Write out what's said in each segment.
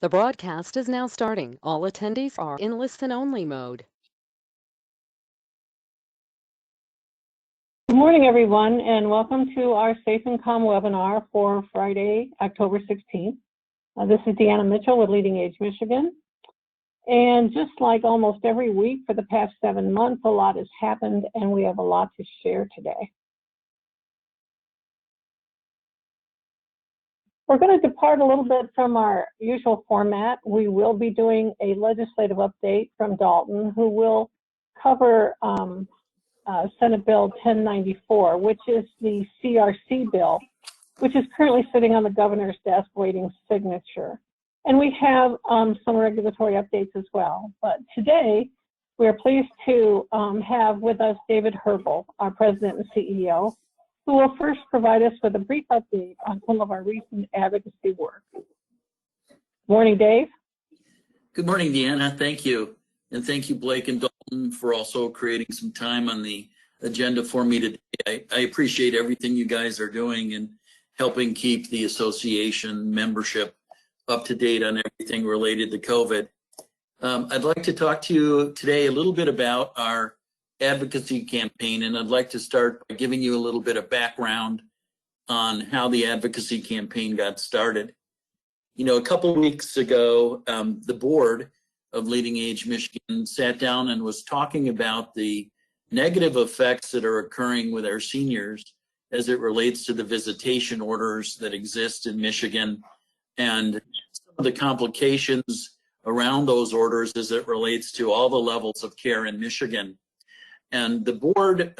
The broadcast is now starting. All attendees are in listen-only mode. Good morning, everyone, and welcome to our Safe and Calm webinar for Friday, October 16th. This is Deanna Mitchell with Leading Age Michigan. And just like almost every week for the past 7 months, a lot has happened, and we have a lot to share today. We're going to depart a little bit from our usual format. We will be doing a legislative update from Dalton, who will cover Senate Bill 1094, which is the CRC bill, which is currently sitting on the governor's desk waiting signature. And we have some regulatory updates as well. But today, we are pleased to have with us David Herbel, our president and CEO, who will first provide us with a brief update on some of our recent advocacy work. Morning, Dave. Good morning, Deanna. Thank you. And thank you, Blake and Dalton, for also creating some time on the agenda for me today. I appreciate everything you guys are doing and helping keep the association membership up to date on everything related to COVID. I'd like to talk to you today a little bit about our advocacy campaign, and I'd like to start by giving you a little bit of background on how the advocacy campaign got started. You know, a couple of weeks ago, the board of Leading Age Michigan sat down and was talking about the negative effects that are occurring with our seniors as it relates to the visitation orders that exist in Michigan and some of the complications around those orders as it relates to all the levels of care in Michigan. And the board,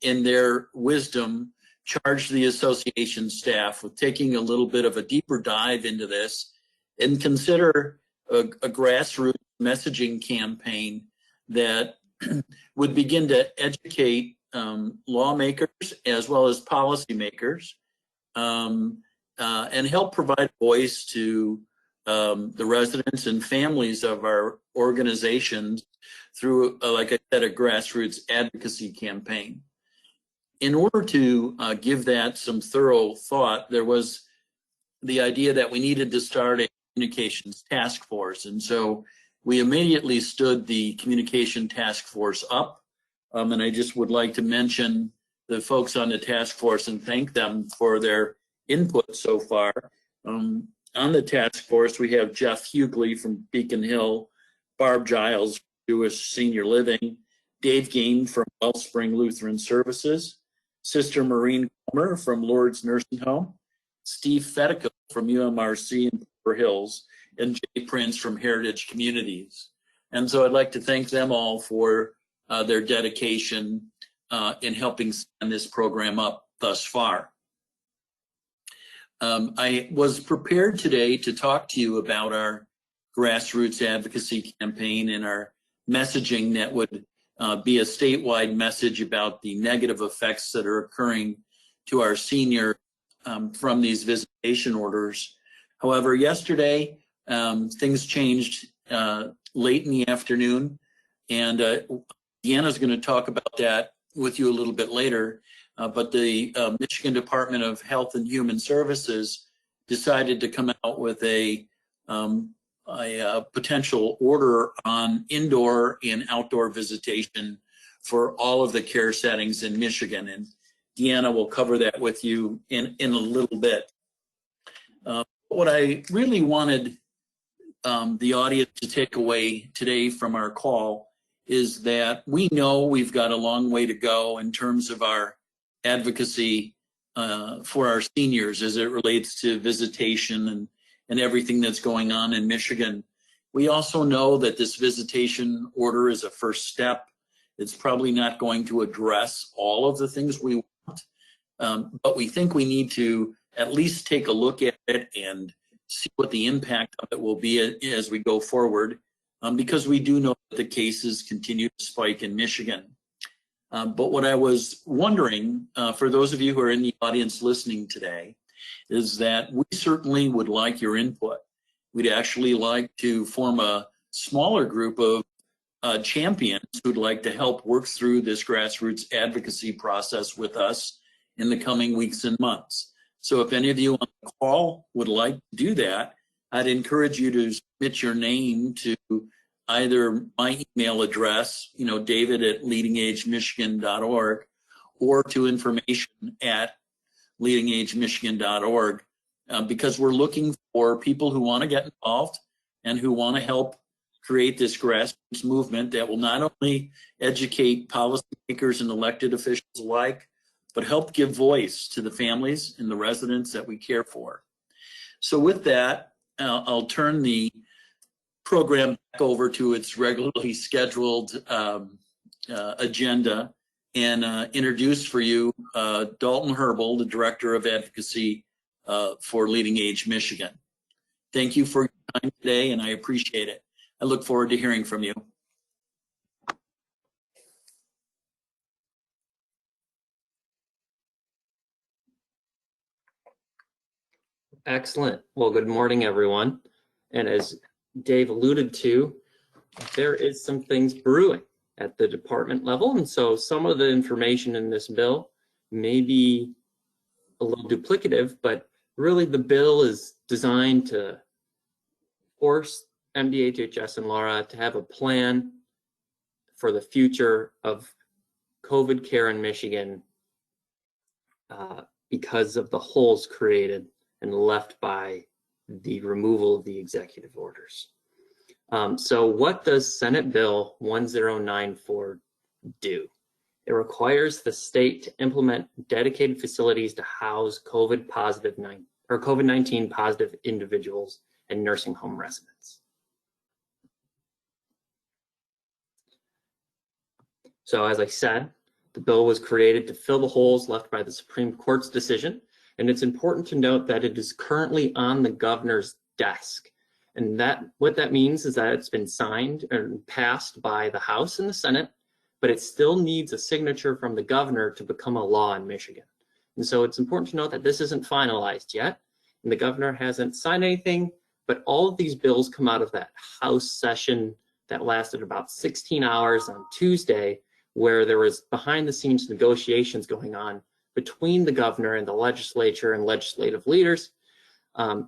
in their wisdom, charged the association staff with taking a little bit of a deeper dive into this and consider a grassroots messaging campaign that would begin to educate lawmakers as well as policymakers and help provide voice to the residents and families of our organizations through, like I said, a grassroots advocacy campaign. In order to give that some thorough thought, there was the idea that we needed to start a communications task force. And so we immediately stood the communication task force up. And I just would like to mention the folks on the task force and thank them for their input so far. On the task force, we have Jeff Hughley from Beacon Hill, Barb Giles, Jewish Senior Living, Dave Game from Wellspring Lutheran Services, Sister Maureen Comer from Lourdes Nursing Home, Steve Fedico from UMRC in Pepper Hills, and Jay Prince from Heritage Communities. And so I'd like to thank them all for their dedication in helping stand this program up thus far. I was prepared today to talk to you about our grassroots advocacy campaign and our messaging that would be a statewide message about the negative effects that are occurring to our seniors from these visitation orders. However, yesterday, things changed late in the afternoon, and Deanna's going to talk about that with you a little bit later. But the Michigan Department of Health and Human Services decided to come out with a potential order on indoor and outdoor visitation for all of the care settings in Michigan. And Deanna will cover that with you in a little bit. What I really wanted the audience to take away today from our call is that we know we've got a long way to go in terms of our advocacy for our seniors as it relates to visitation and everything that's going on in Michigan. We also know that this visitation order is a first step. It's probably not going to address all of the things we want, but we think we need to at least take a look at it and see what the impact of it will be as we go forward, because we do know that the cases continue to spike in Michigan. But what I was wondering, for those of you who are in the audience listening today, is that we certainly would like your input. We'd actually like to form a smaller group of champions who'd like to help work through this grassroots advocacy process with us in the coming weeks and months. So if any of you on the call would like to do that, I'd encourage you to submit your name to either my email address, david@leadingagemichigan.org, or to information@leadingagemichigan.org, because we're looking for people who want to get involved and who want to help create this grassroots movement that will not only educate policymakers and elected officials alike, but help give voice to the families and the residents that we care for. So with that, I'll turn the program back over to its regularly scheduled agenda and introduce for you Dalton Herbal, the Director of Advocacy for Leading Age Michigan. Thank you for your time today, and I appreciate it. I look forward to hearing from you. Excellent. Well, good morning, everyone. And as Dave alluded to, there is some things brewing at the department level. And so some of the information in this bill may be a little duplicative, but really the bill is designed to force MDHHS and LARA to have a plan for the future of COVID care in Michigan because of the holes created and left by the removal of the executive orders. So what does Senate Bill 1094 do? It requires the state to implement dedicated facilities to house COVID-19 positive individuals and nursing home residents. So as I said, the bill was created to fill the holes left by the Supreme Court's decision. And it's important to note that it is currently on the governor's desk. And what that means is that it's been signed and passed by the House and the Senate, but it still needs a signature from the governor to become a law in Michigan. And so it's important to note that this isn't finalized yet, and the governor hasn't signed anything, but all of these bills come out of that House session that lasted about 16 hours on Tuesday, where there was behind the scenes negotiations going on between the governor and the legislature and legislative leaders to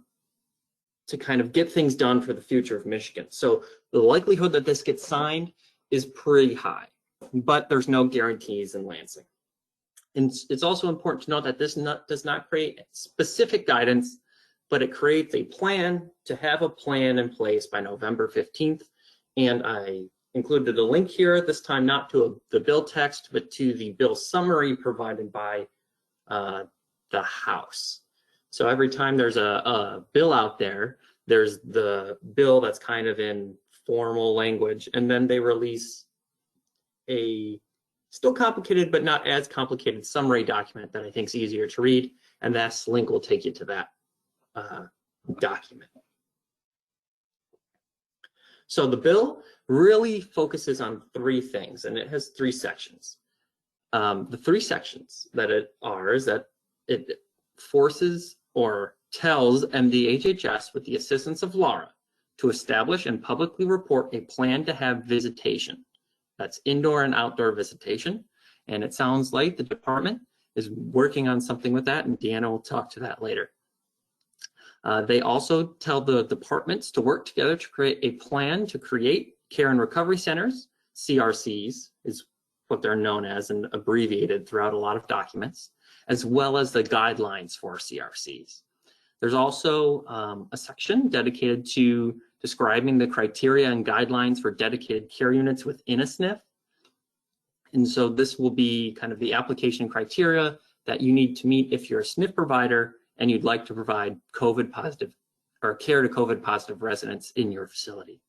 kind of get things done for the future of Michigan. So the likelihood that this gets signed is pretty high, but there's no guarantees in Lansing. And it's also important to note that this does not create specific guidance, but it creates a plan to have a plan in place by November 15th. And I included a link here, this time not to the bill text, but to the bill summary provided by the House. So every time there's a bill out there, there's the bill that's kind of in formal language, and then they release a still complicated but not as complicated summary document that I think is easier to read, and that link will take you to that document. So the bill really focuses on three things, and it has three sections. The three sections that it are is that it forces or tells MDHHS with the assistance of LARA to establish and publicly report a plan to have visitation. That's indoor and outdoor visitation. And it sounds like the department is working on something with that, and Deanna will talk to that later. They also tell the departments to work together to create a plan to create care and recovery centers. CRCs is what they're known as and abbreviated throughout a lot of documents, as well as the guidelines for CRCs. There's also a section dedicated to describing the criteria and guidelines for dedicated care units within a SNF. And so this will be kind of the application criteria that you need to meet if you're a SNF provider and you'd like to provide COVID positive or care to COVID positive residents in your facility.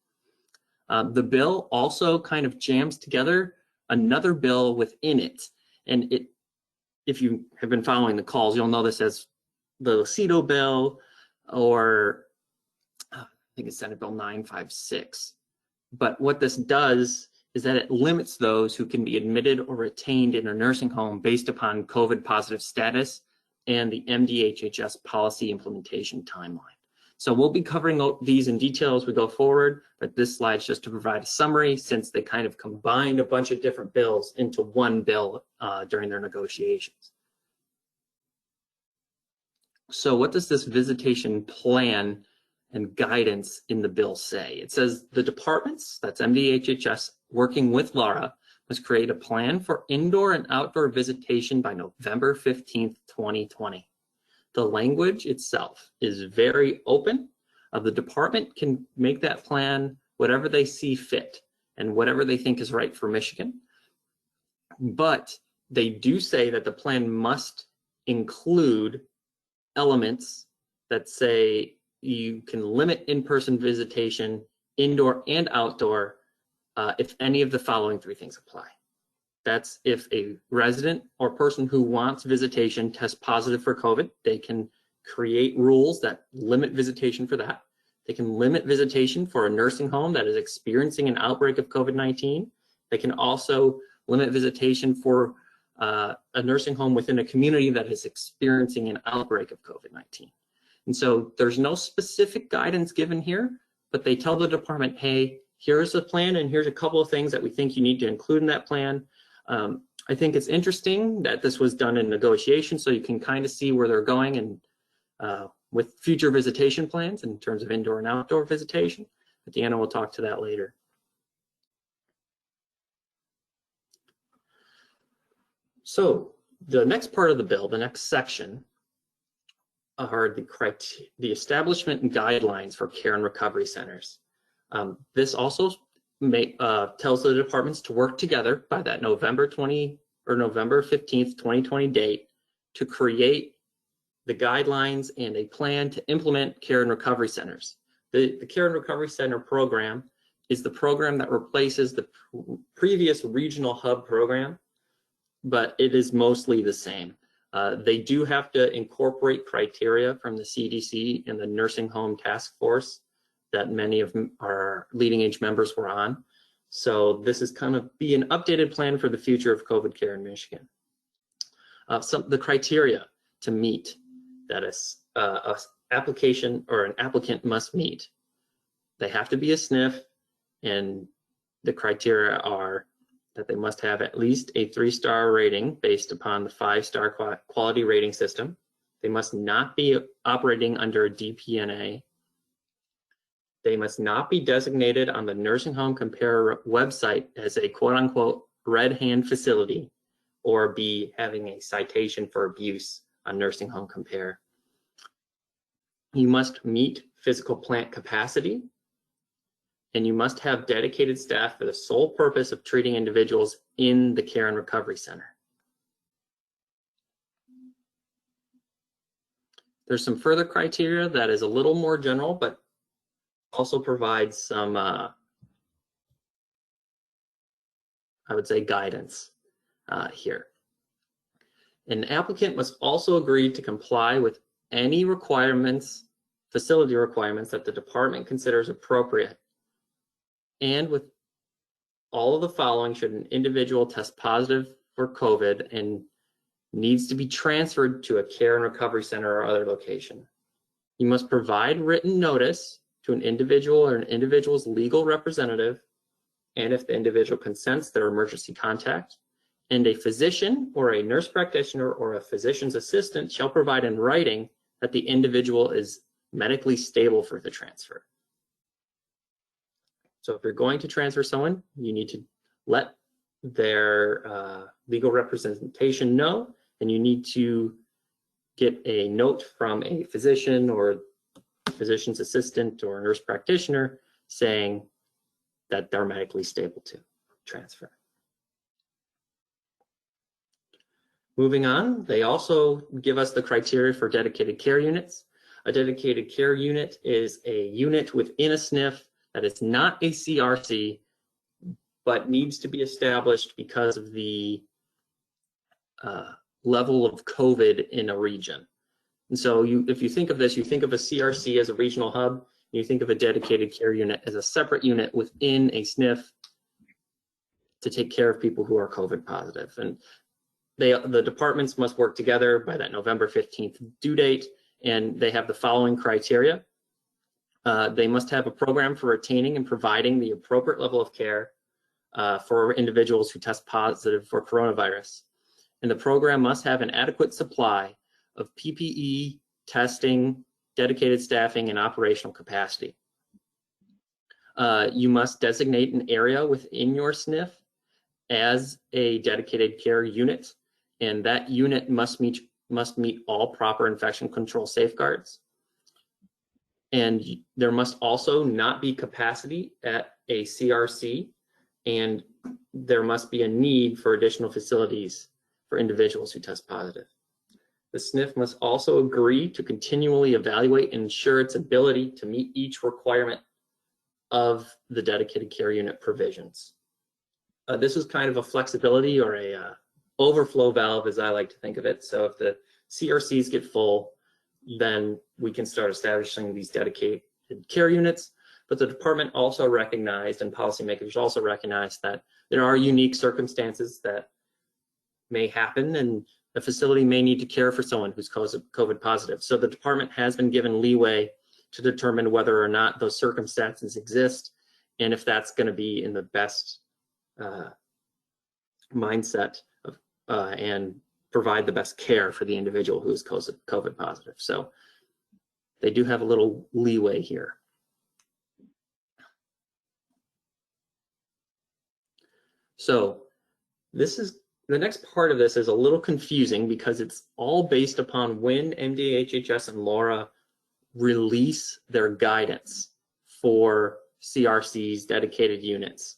The bill also kind of jams together another bill within it. And if you have been following the calls, you'll know this as the CETO bill, or I think it's Senate Bill 956. But what this does is that it limits those who can be admitted or retained in a nursing home based upon COVID positive status and the MDHHS policy implementation timeline. So we'll be covering these in detail as we go forward, but this slide's just to provide a summary since they kind of combined a bunch of different bills into one bill during their negotiations. So what does this visitation plan and guidance in the bill say? It says the departments, that's MDHHS, working with Laura, must create a plan for indoor and outdoor visitation by November 15th, 2020. The language itself is very open. The department can make that plan whatever they see fit and whatever they think is right for Michigan. But they do say that the plan must include elements that say you can limit in-person visitation, indoor and outdoor, if any of the following three things apply. That's if a resident or person who wants visitation tests positive for COVID, they can create rules that limit visitation for that. They can limit visitation for a nursing home that is experiencing an outbreak of COVID-19. They can also limit visitation for a nursing home within a community that is experiencing an outbreak of COVID-19. And so there's no specific guidance given here, but they tell the department, hey, here's a plan and here's a couple of things that we think you need to include in that plan. I think it's interesting that this was done in negotiation, so you can kind of see where they're going and with future visitation plans in terms of indoor and outdoor visitation. But Deanna will talk to that later. So the next part of the bill, the next section, are the establishment and guidelines for care and recovery centers. This also tells the departments to work together by that November 15th, 2020 date to create the guidelines and a plan to implement care and recovery centers. The Care and Recovery Center program is the program that replaces the previous regional hub program, but it is mostly the same. They do have to incorporate criteria from the CDC and the Nursing Home Task Force that many of our leading age members were on. So this is kind of be an updated plan for the future of COVID care in Michigan. The criteria to meet that an application or an applicant must meet. They have to be a SNF, and the criteria are that they must have at least a 3-star rating based upon the 5-star quality rating system. They must not be operating under a DPNA. They must not be designated on the Nursing Home Compare website as a quote-unquote red hand facility or be having a citation for abuse on Nursing Home Compare. You must meet physical plant capacity, and you must have dedicated staff for the sole purpose of treating individuals in the Care and Recovery Center. There's some further criteria that is a little more general, but also provides some, I would say, guidance here. An applicant must also agree to comply with any requirements, facility requirements that the department considers appropriate, and with all of the following should an individual test positive for COVID and needs to be transferred to a care and recovery center or other location. You must provide written notice to an individual or an individual's legal representative, and if the individual consents, their emergency contact. And a physician or a nurse practitioner or a physician's assistant shall provide in writing that the individual is medically stable for the transfer. So if you're going to transfer someone, you need to let their legal representation know, and you need to get a note from a physician or physician's assistant or nurse practitioner saying that they're medically stable to transfer. Moving on, they also give us the criteria for dedicated care units. A dedicated care unit is a unit within a SNF that is not a CRC, but needs to be established because of the level of COVID in a region. And so if you think of this, you think of a CRC as a regional hub, and you think of a dedicated care unit as a separate unit within a SNF to take care of people who are COVID positive. And the departments must work together by that November 15th due date, and they have the following criteria. They must have a program for retaining and providing the appropriate level of care for individuals who test positive for coronavirus. And the program must have an adequate supply of PPE, testing, dedicated staffing, and operational capacity. You must designate an area within your SNF as a dedicated care unit, and that unit must meet all proper infection control safeguards. And there must also not be capacity at a CRC, and there must be a need for additional facilities for individuals who test positive. The SNF must also agree to continually evaluate and ensure its ability to meet each requirement of the dedicated care unit provisions. This is kind of a flexibility or a overflow valve, as I like to think of it. So if the CRCs get full, then we can start establishing these dedicated care units. But the department also recognized, and policymakers also recognized, that there are unique circumstances that may happen, and the facility may need to care for someone who's COVID positive. So the department has been given leeway to determine whether or not those circumstances exist, and if that's going to be in the best mindset of, and provide the best care for the individual who is COVID positive. So they do have a little leeway here. So this is, the next part of this is a little confusing because it's all based upon when MDHHS and Laura release their guidance for CRCs, dedicated units.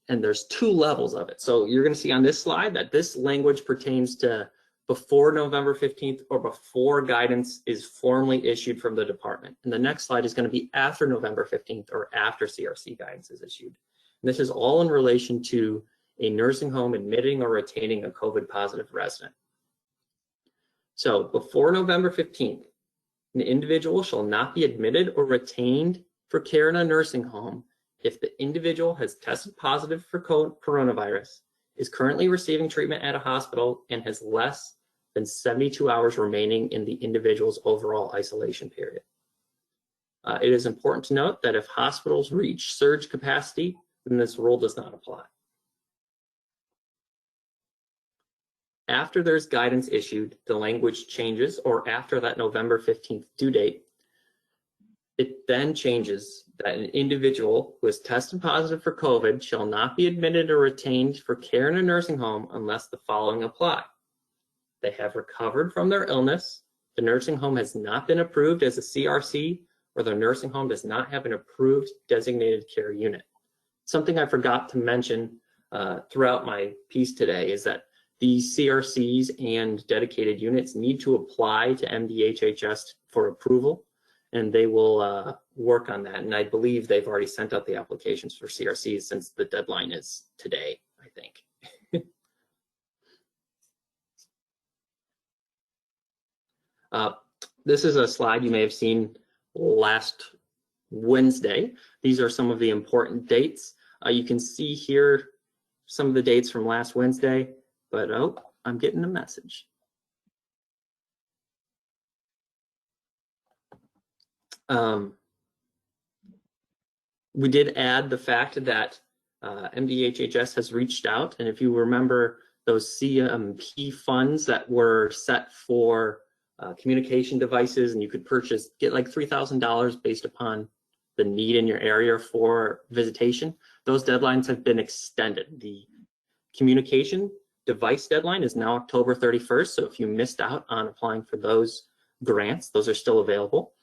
And there's two levels of it. So you're going to see on this slide that this language pertains to before November 15th or before guidance is formally issued from the department. And the next slide is going to be after November 15th or after CRC guidance is issued. And this is all in relation to a nursing home admitting or retaining a COVID positive resident. So before November 15th, an individual shall not be admitted or retained for care in a nursing home if the individual has tested positive for coronavirus, is currently receiving treatment at a hospital, and has less than 72 hours remaining in the individual's overall isolation period. It is important to note that if hospitals reach surge capacity, then this rule does not apply. After there's guidance issued, the language changes, or after that November 15th due date, it then changes that an individual who has tested positive for COVID shall not be admitted or retained for care in a nursing home unless the following apply. They have recovered from their illness, the nursing home has not been approved as a CRC, or the nursing home does not have an approved designated care unit. Something I forgot to mention throughout my piece today is that these CRCs and dedicated units need to apply to MDHHS for approval, and they will work on that. And I believe they've already sent out the applications for CRCs since the deadline is today, I think. This is a slide you may have seen last Wednesday. These are some of the important dates. You can see here some of the dates from last Wednesday, but oh, I'm getting a message. We did add the fact that MDHHS has reached out, and if you remember those CMP funds that were set for communication devices, and you could get like $3,000 based upon the need in your area for visitation, those deadlines have been extended. The communication device deadline is now October 31st, so if you missed out on applying for those grants, those are still available.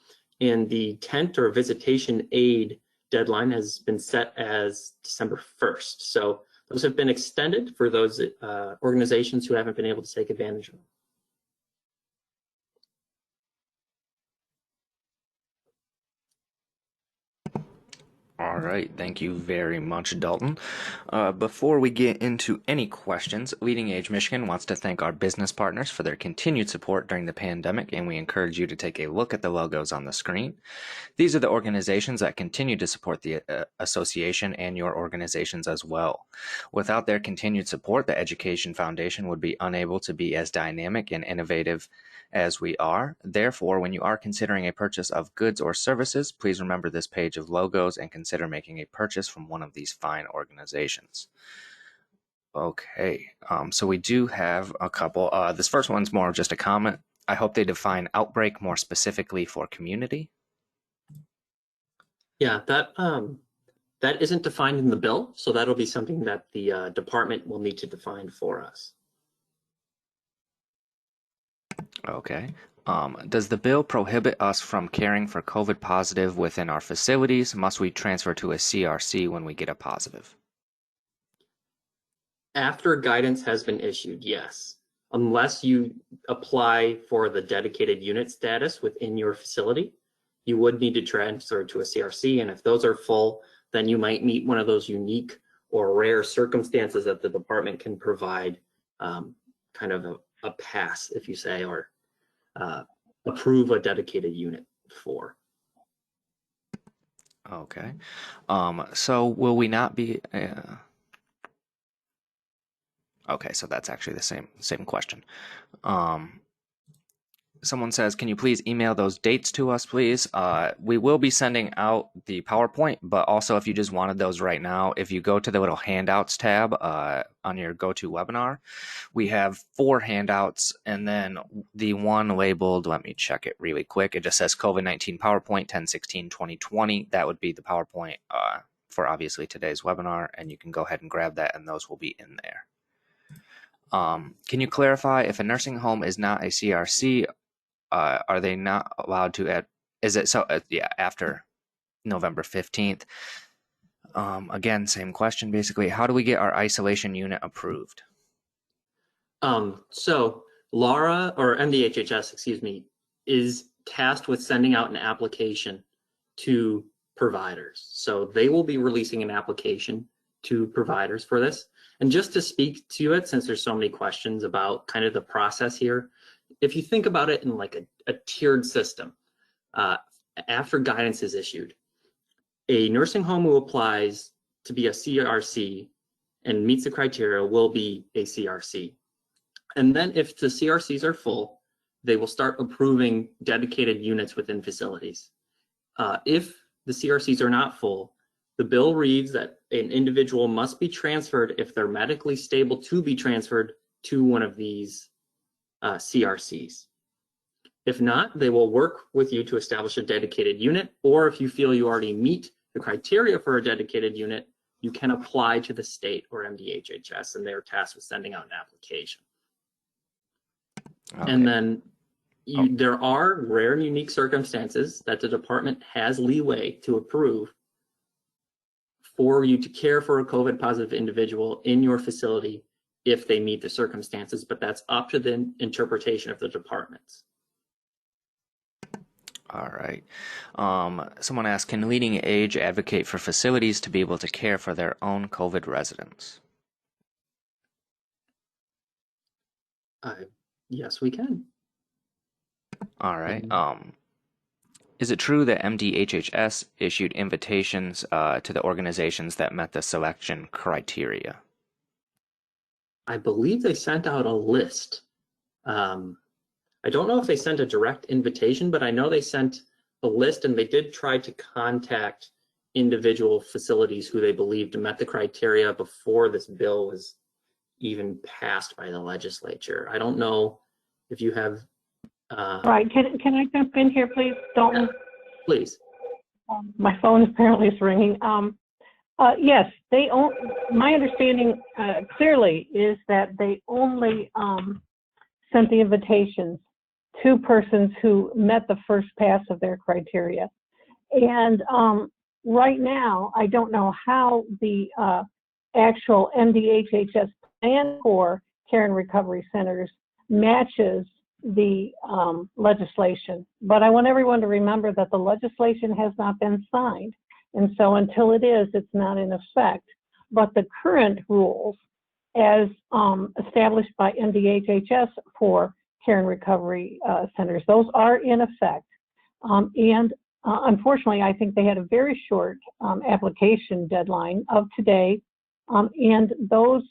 And the tent or visitation aid deadline has been set as December 1st. So those have been extended for those organizations who haven't been able to take advantage of them. All right, thank you very much, Dalton. Before we get into any questions, Leading Age Michigan wants to thank our business partners for their continued support during the pandemic, and we encourage you to take a look at the logos on the screen. These are the organizations that continue to support the association and your organizations as well. Without their continued support, the Education Foundation would be unable to be as dynamic and innovative as we are. Therefore, when you are considering a purchase of goods or services, please remember this page of logos and consider making a purchase from one of these fine organizations. Okay, so we do have a couple. This first one's more of just a comment. I hope they define outbreak more specifically for community. Yeah, that isn't defined in the bill, so that'll be something that the department will need to define for us. Okay. Does the bill prohibit us from caring for COVID positive within our facilities? Must we transfer to a CRC when we get a positive? After guidance has been issued, yes. Unless you apply for the dedicated unit status within your facility, you would need to transfer to a CRC. And if those are full, then you might meet one of those unique or rare circumstances that the department can provide kind of a pass, if you say, or approve a dedicated unit for. Okay. So will we not be... Okay, so that's actually the same question. Someone says, can you please email those dates to us, please? We will be sending out the PowerPoint, but also if you just wanted those right now, if you go to the little handouts tab on your GoToWebinar, we have 4 handouts, and then the one labeled, let me check it really quick. It just says COVID-19 PowerPoint 10/16/2020. That would be the PowerPoint for obviously today's webinar, and you can go ahead and grab that, and those will be in there. Can you clarify if a nursing home is not a CRC? Are they not allowed to add? Is it so? Yeah, after November 15th. Again, same question basically. How do we get our isolation unit approved? So Laura, or MDHHS, excuse me, is tasked with sending out an application to providers. So they will be releasing an application to providers for this. And just to speak to it, since there's so many questions about kind of the process here, if you think about it in like a tiered system, after guidance is issued, a nursing home who applies to be a CRC and meets the criteria will be a CRC. And then if the CRCs are full, they will start approving dedicated units within facilities. If the CRCs are not full, the bill reads that an individual must be transferred if they're medically stable to be transferred to one of these CRCs. If not, they will work with you to establish a dedicated unit, or if you feel you already meet the criteria for a dedicated unit, you can apply to the state or MDHHS, and they're tasked with sending out an application. Okay. And then there are rare and unique circumstances that the department has leeway to approve for you to care for a COVID positive individual in your facility if they meet the circumstances, but that's up to the interpretation of the departments. All right. Someone asked, can leading age advocate for facilities to be able to care for their own COVID residents? Yes, we can. All right. Is it true that MDHHS issued invitations to the organizations that met the selection criteria? I believe they sent out a list. I don't know if they sent a direct invitation, but I know they sent a list, and they did try to contact individual facilities who they believed met the criteria before this bill was even passed by the legislature. I don't know if you have... Right, can I jump in here, please? Dalton? Yeah, please. My phone apparently is ringing. Yes, my understanding clearly is that they only sent the invitations to persons who met the first pass of their criteria. And right now, I don't know how the actual MDHHS plan for care and recovery centers matches the legislation. But I want everyone to remember that the legislation has not been signed. And so until it is, it's not in effect. But the current rules as established by MDHHS for care and recovery centers, those are in effect. And unfortunately, I think they had a very short application deadline of today. And those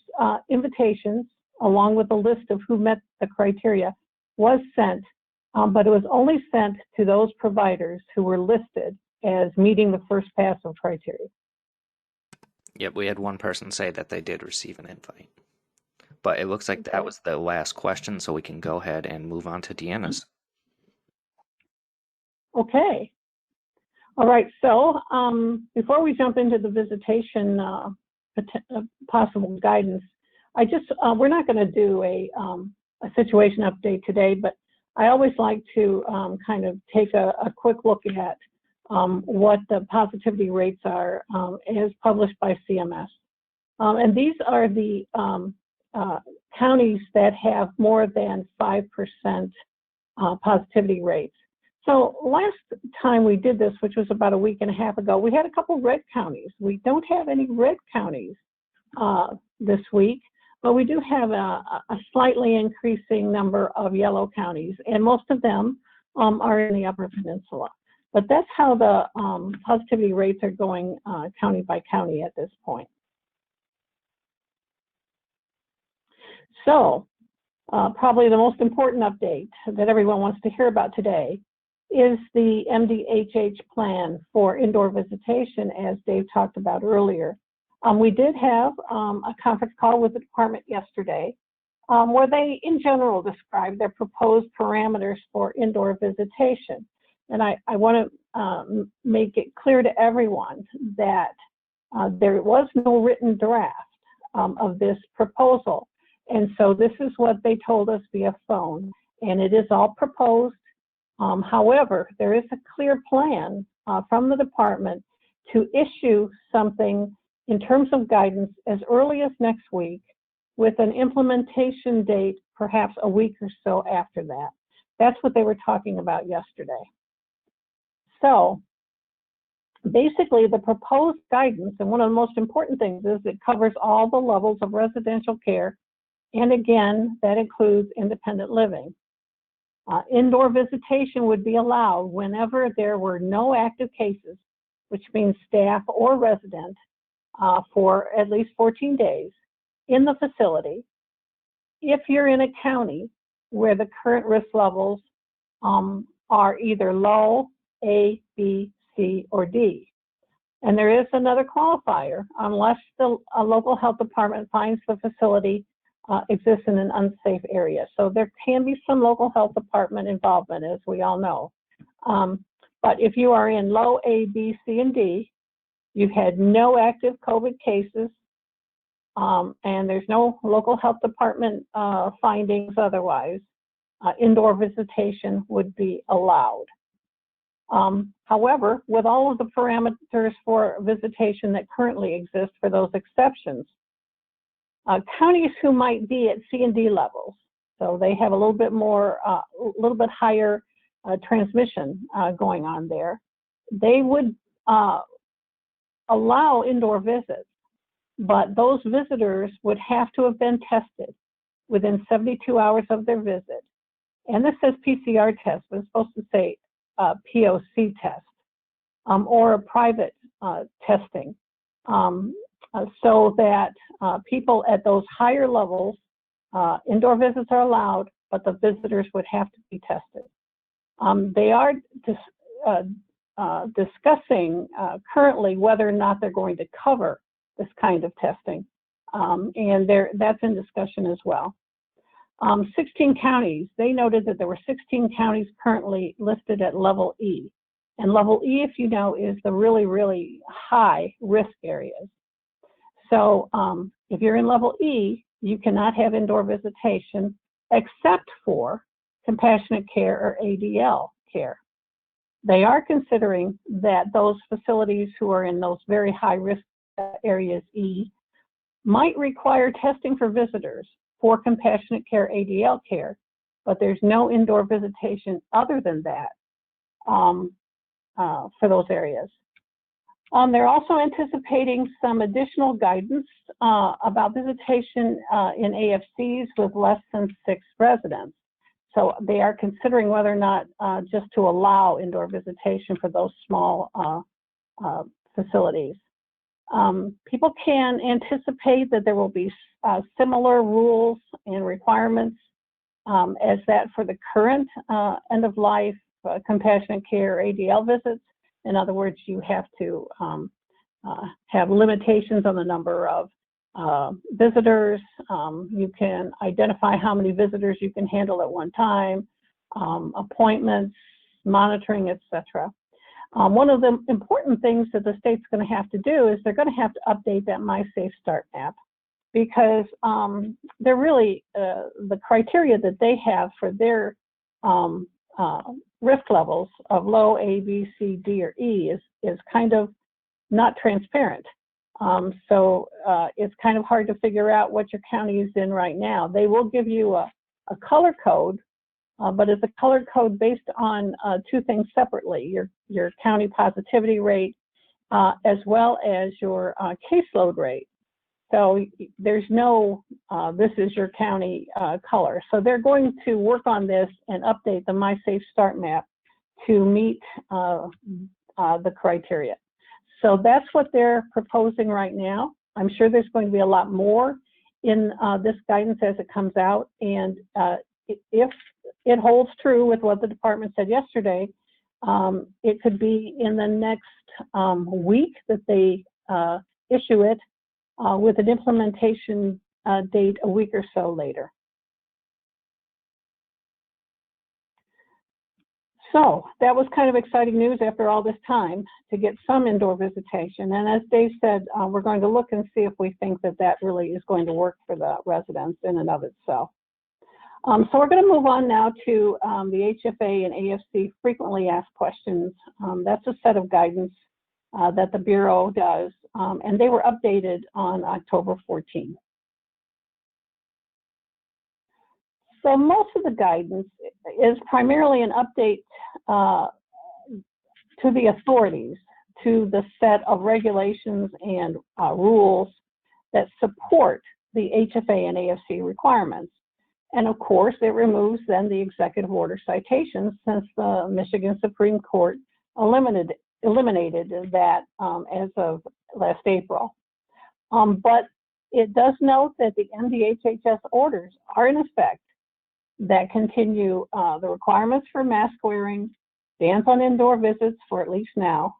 invitations, along with a list of who met the criteria, was sent, but it was only sent to those providers who were listed as meeting the first pass of criteria. Yep, we had one person say that they did receive an invite. But it looks like that Okay. was the last question, so we can go ahead and move on to Deanna's. Okay. All right. So before we jump into the visitation possible guidance, we're not going to do a situation update today, but I always like to kind of take a quick look at what the positivity rates are as published by CMS. And these are the counties that have more than 5% positivity rates. So last time we did this, which was about a week and a half ago, we had a couple red counties. We don't have any red counties this week, but we do have a slightly increasing number of yellow counties, and most of them are in the Upper Peninsula. But that's how the positivity rates are going county by county at this point. So probably the most important update that everyone wants to hear about today is the MDHH plan for indoor visitation, as Dave talked about earlier. We did have a conference call with the department yesterday where they, in general, described their proposed parameters for indoor visitation. And I want to make it clear to everyone that there was no written draft of this proposal. And so this is what they told us via phone, and it is all proposed. However, there is a clear plan from the department to issue something in terms of guidance as early as next week, with an implementation date perhaps a week or so after that. That's what they were talking about yesterday. So basically, the proposed guidance, and one of the most important things is it covers all the levels of residential care, and again, that includes independent living. Indoor visitation would be allowed whenever there were no active cases, which means staff or resident, for at least 14 days in the facility. If you're in a county where the current risk levels are either low, A, B, C, or D. And there is another qualifier, unless the local health department finds the facility exists in an unsafe area. So there can be some local health department involvement, as we all know. But if you are in low A, B, C, and D, you've had no active COVID cases, and there's no local health department findings otherwise, indoor visitation would be allowed. However, with all of the parameters for visitation that currently exist for those exceptions, counties who might be at C and D levels, so they have a little bit more, a little bit higher transmission going on there, they would allow indoor visits, but those visitors would have to have been tested within 72 hours of their visit. And this says PCR test, but it's supposed to say POC test, or a private testing. So that people at those higher levels, indoor visits are allowed, but the visitors would have to be tested. They are discussing currently whether or not they're going to cover this kind of testing, and that's in discussion as well. 16 counties, they noted that there were 16 counties currently listed at level E. And level E, if you know, is the really, really high risk areas. So if you're in level E, you cannot have indoor visitation except for compassionate care or ADL care. They are considering that those facilities who are in those very high risk areas E might require testing for visitors for compassionate care ADL care, but there's no indoor visitation other than that for those areas. They're also anticipating some additional guidance about visitation in AFCs with less than 6 residents. So they are considering whether or not just to allow indoor visitation for those small facilities. People can anticipate that there will be similar rules and requirements as that for the current end-of-life compassionate care ADL visits. In other words, you have to have limitations on the number of visitors. You can identify how many visitors you can handle at one time, appointments, monitoring, etc. One of the important things that the state's going to have to do is they're going to have to update that My Safe Start map, because they're really, the criteria that they have for their risk levels of low, A, B, C, D, or E is kind of not transparent. So it's kind of hard to figure out what your county is in right now. They will give you a color code, but it's a color code based on two things separately: your county positivity rate as well as your caseload rate. So there's no, this is your county color. So they're going to work on this and update the My Safe Start map to meet the criteria. So that's what they're proposing right now. I'm sure there's going to be a lot more in this guidance as it comes out. And if it holds true with what the department said yesterday, it could be in the next week that they issue it, with an implementation date a week or so later. So that was kind of exciting news after all this time to get some indoor visitation. And as Dave said, we're going to look and see if we think that that really is going to work for the residents in and of itself. So we're going to move on now to the HFA and AFC frequently asked questions. That's a set of guidance that the Bureau does, and they were updated on October 14. So most of the guidance is primarily an update to the authorities, to the set of regulations and rules that support the HFA and AFC requirements. And of course, it removes then the executive order citations, since the Michigan Supreme Court eliminated that as of last April. But it does note that the MDHHS orders are in effect that continue the requirements for mask wearing, bans on indoor visits for at least now,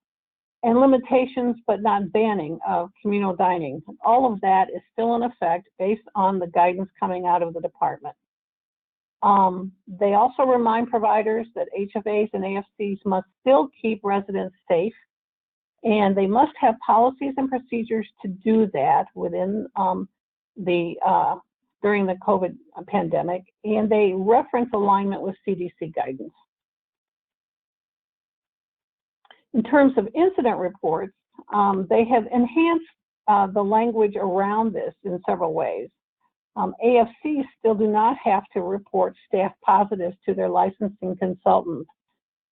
and limitations but not banning of communal dining. All of that is still in effect based on the guidance coming out of the department. They also remind providers that HFAs and AFCs must still keep residents safe, and they must have policies and procedures to do that within during the COVID pandemic, and they reference alignment with CDC guidance. In terms of incident reports, they have enhanced the language around this in several ways. AFCs still do not have to report staff positives to their licensing consultant,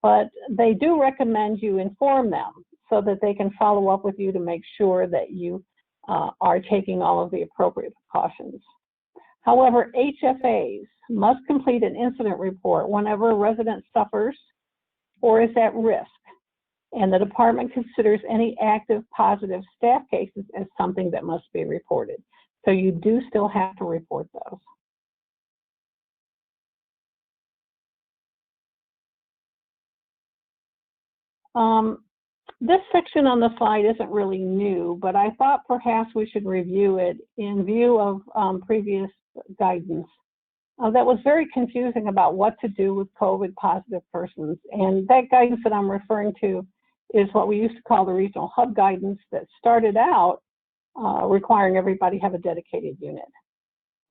but they do recommend you inform them so that they can follow up with you to make sure that you are taking all of the appropriate precautions. However, HFAs must complete an incident report whenever a resident suffers or is at risk, and the department considers any active positive staff cases as something that must be reported. So you do still have to report those. This section on the slide isn't really new, but I thought perhaps we should review it in view of previous guidance. That was very confusing about what to do with COVID positive persons. And that guidance that I'm referring to is what we used to call the regional hub guidance that started out requiring everybody have a dedicated unit.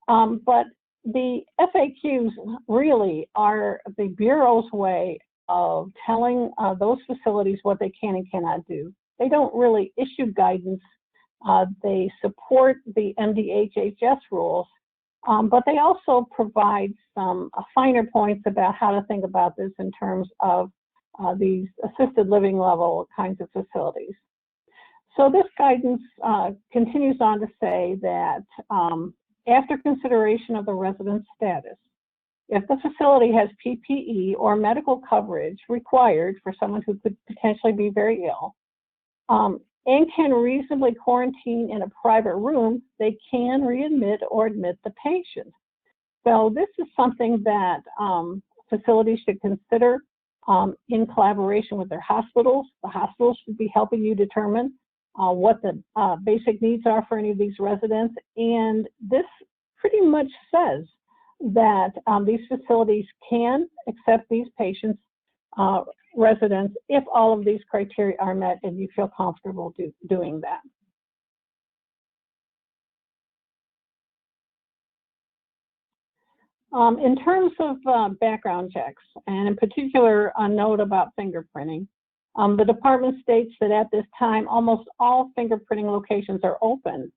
But the FAQs really are the Bureau's way of telling those facilities what they can and cannot do. They don't really issue guidance. They support the MDHHS rules, but they also provide some finer points about how to think about this in terms of these assisted living level kinds of facilities. So this guidance continues on to say that after consideration of the resident's status, if the facility has PPE or medical coverage required for someone who could potentially be very ill, and can reasonably quarantine in a private room, they can readmit or admit the patient. So this is something that facilities should consider in collaboration with their hospitals. The hospitals should be helping you determine what the basic needs are for any of these residents. And this pretty much says that these facilities can accept these patients, residents, if all of these criteria are met and you feel comfortable doing that. In terms of background checks, and in particular a note about fingerprinting, the department states that at this time almost all fingerprinting locations are open,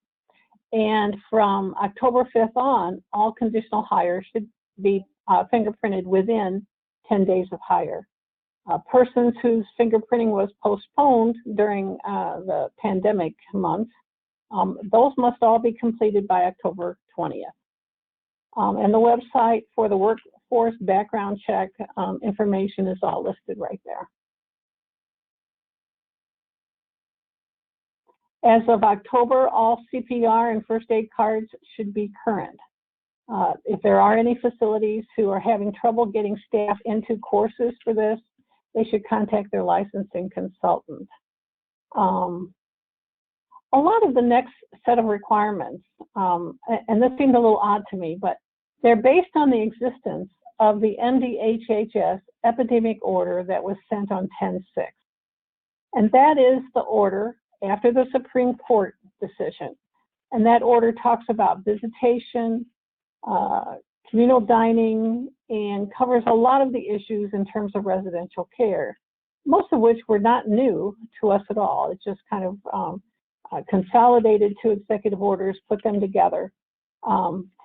and from October 5th on, all conditional hires should be fingerprinted within 10 days of hire. Persons whose fingerprinting was postponed during the pandemic months, those must all be completed by October 20th. And the website for the workforce background check information is all listed right there. As of October, all CPR and first aid cards should be current. If there are any facilities who are having trouble getting staff into courses for this, they should contact their licensing consultant. A lot of the next set of requirements, and this seemed a little odd to me, but they're based on the existence of the MDHHS epidemic order that was sent on 10/6. And that is the order after the Supreme Court decision. And that order talks about visitation, communal dining, and covers a lot of the issues in terms of residential care, most of which were not new to us at all. It just kind of consolidated two executive orders, put them together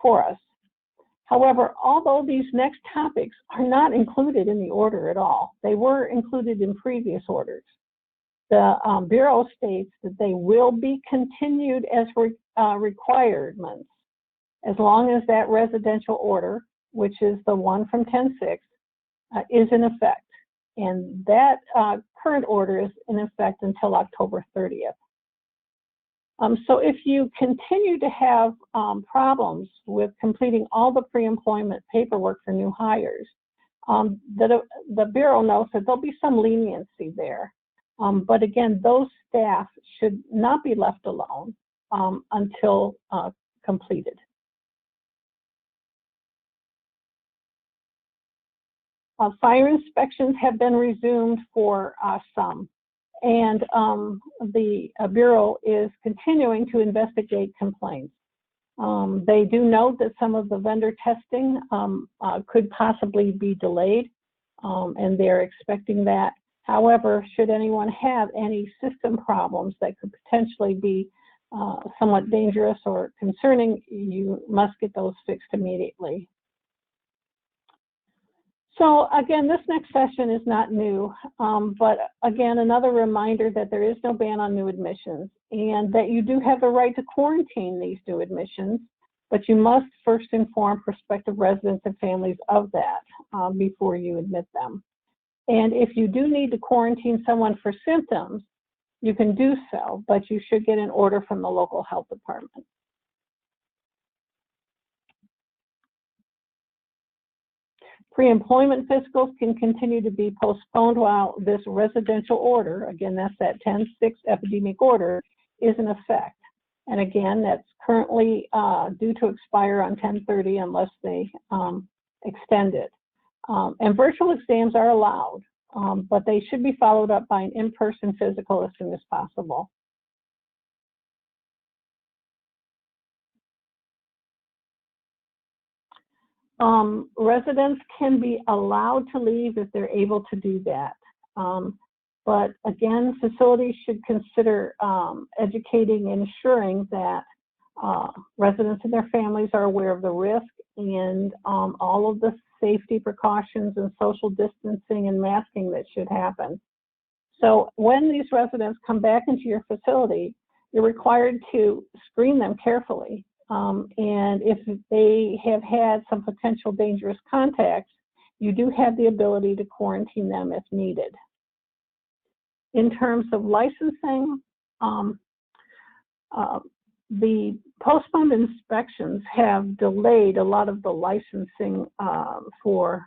for us. However, although these next topics are not included in the order at all, they were included in previous orders. The Bureau states that they will be continued as requirements as long as that residential order, which is the one from 10/6, is in effect. And that current order is in effect until October 30th. So if you continue to have problems with completing all the pre-employment paperwork for new hires, the Bureau knows that there'll be some leniency there. But again, those staff should not be left alone until completed. Fire inspections have been resumed for some. And the Bureau is continuing to investigate complaints. They do note that some of the vendor testing could possibly be delayed, and they're expecting that. However, should anyone have any system problems that could potentially be somewhat dangerous or concerning, you must get those fixed immediately. So again, this next session is not new, but again, another reminder that there is no ban on new admissions and that you do have the right to quarantine these new admissions, but you must first inform prospective residents and families of that before you admit them. And if you do need to quarantine someone for symptoms, you can do so, but you should get an order from the local health department. Pre-employment physicals can continue to be postponed while this residential order, again, that's that 10/6 epidemic order, is in effect. And again, that's currently due to expire on 10/30 unless they extend it. And virtual exams are allowed, but they should be followed up by an in-person physical as soon as possible. Residents can be allowed to leave if they're able to do that. But again, facilities should consider educating and ensuring that residents and their families are aware of the risk and all of the safety precautions and social distancing and masking that should happen. So when these residents come back into your facility, you're required to screen them carefully. And if they have had some potential dangerous contacts, you do have the ability to quarantine them if needed. In terms of licensing, the postponed inspections have delayed a lot of the licensing for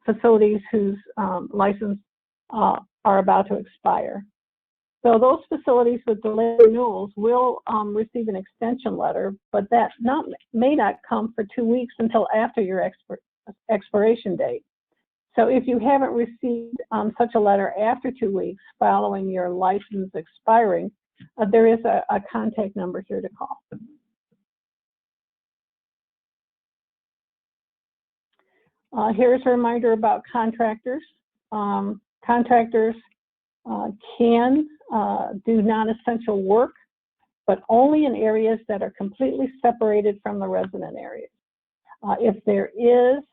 facilities whose license are about to expire. So those facilities with delayed renewals will receive an extension letter, but that may not come for 2 weeks until after your expiration date. So if you haven't received such a letter after 2 weeks following your license expiring, there is a contact number here to call. Here's a reminder about contractors. Contractors can do non-essential work, but only in areas that are completely separated from the resident areas. If there is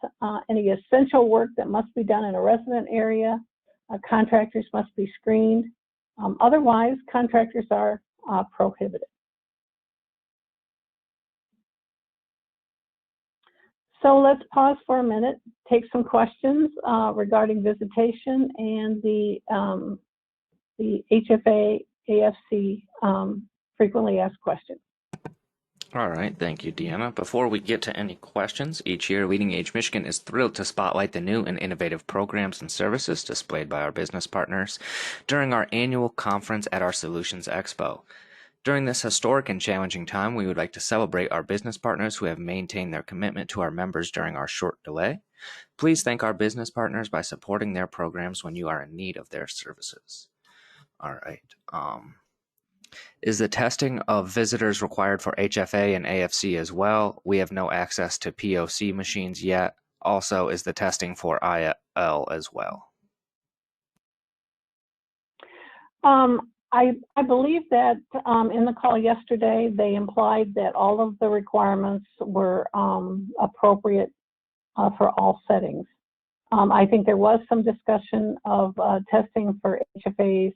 any essential work that must be done in a resident area, contractors must be screened. Otherwise, contractors are prohibited. So let's pause for a minute, take some questions regarding visitation and the HFA, AFC frequently asked questions. All right, thank you, Deanna. Before we get to any questions, each year Leading Age Michigan is thrilled to spotlight the new and innovative programs and services displayed by our business partners during our annual conference at our Solutions Expo. During this historic and challenging time, we would like to celebrate our business partners who have maintained their commitment to our members during our short delay. Please thank our business partners by supporting their programs when you are in need of their services. All right. Is the testing of visitors required for HFA and AFC as well? We have no access to POC machines yet. Also, is the testing for IL as well? I believe that in the call yesterday, they implied that all of the requirements were appropriate for all settings. I think there was some discussion of testing for HFAs.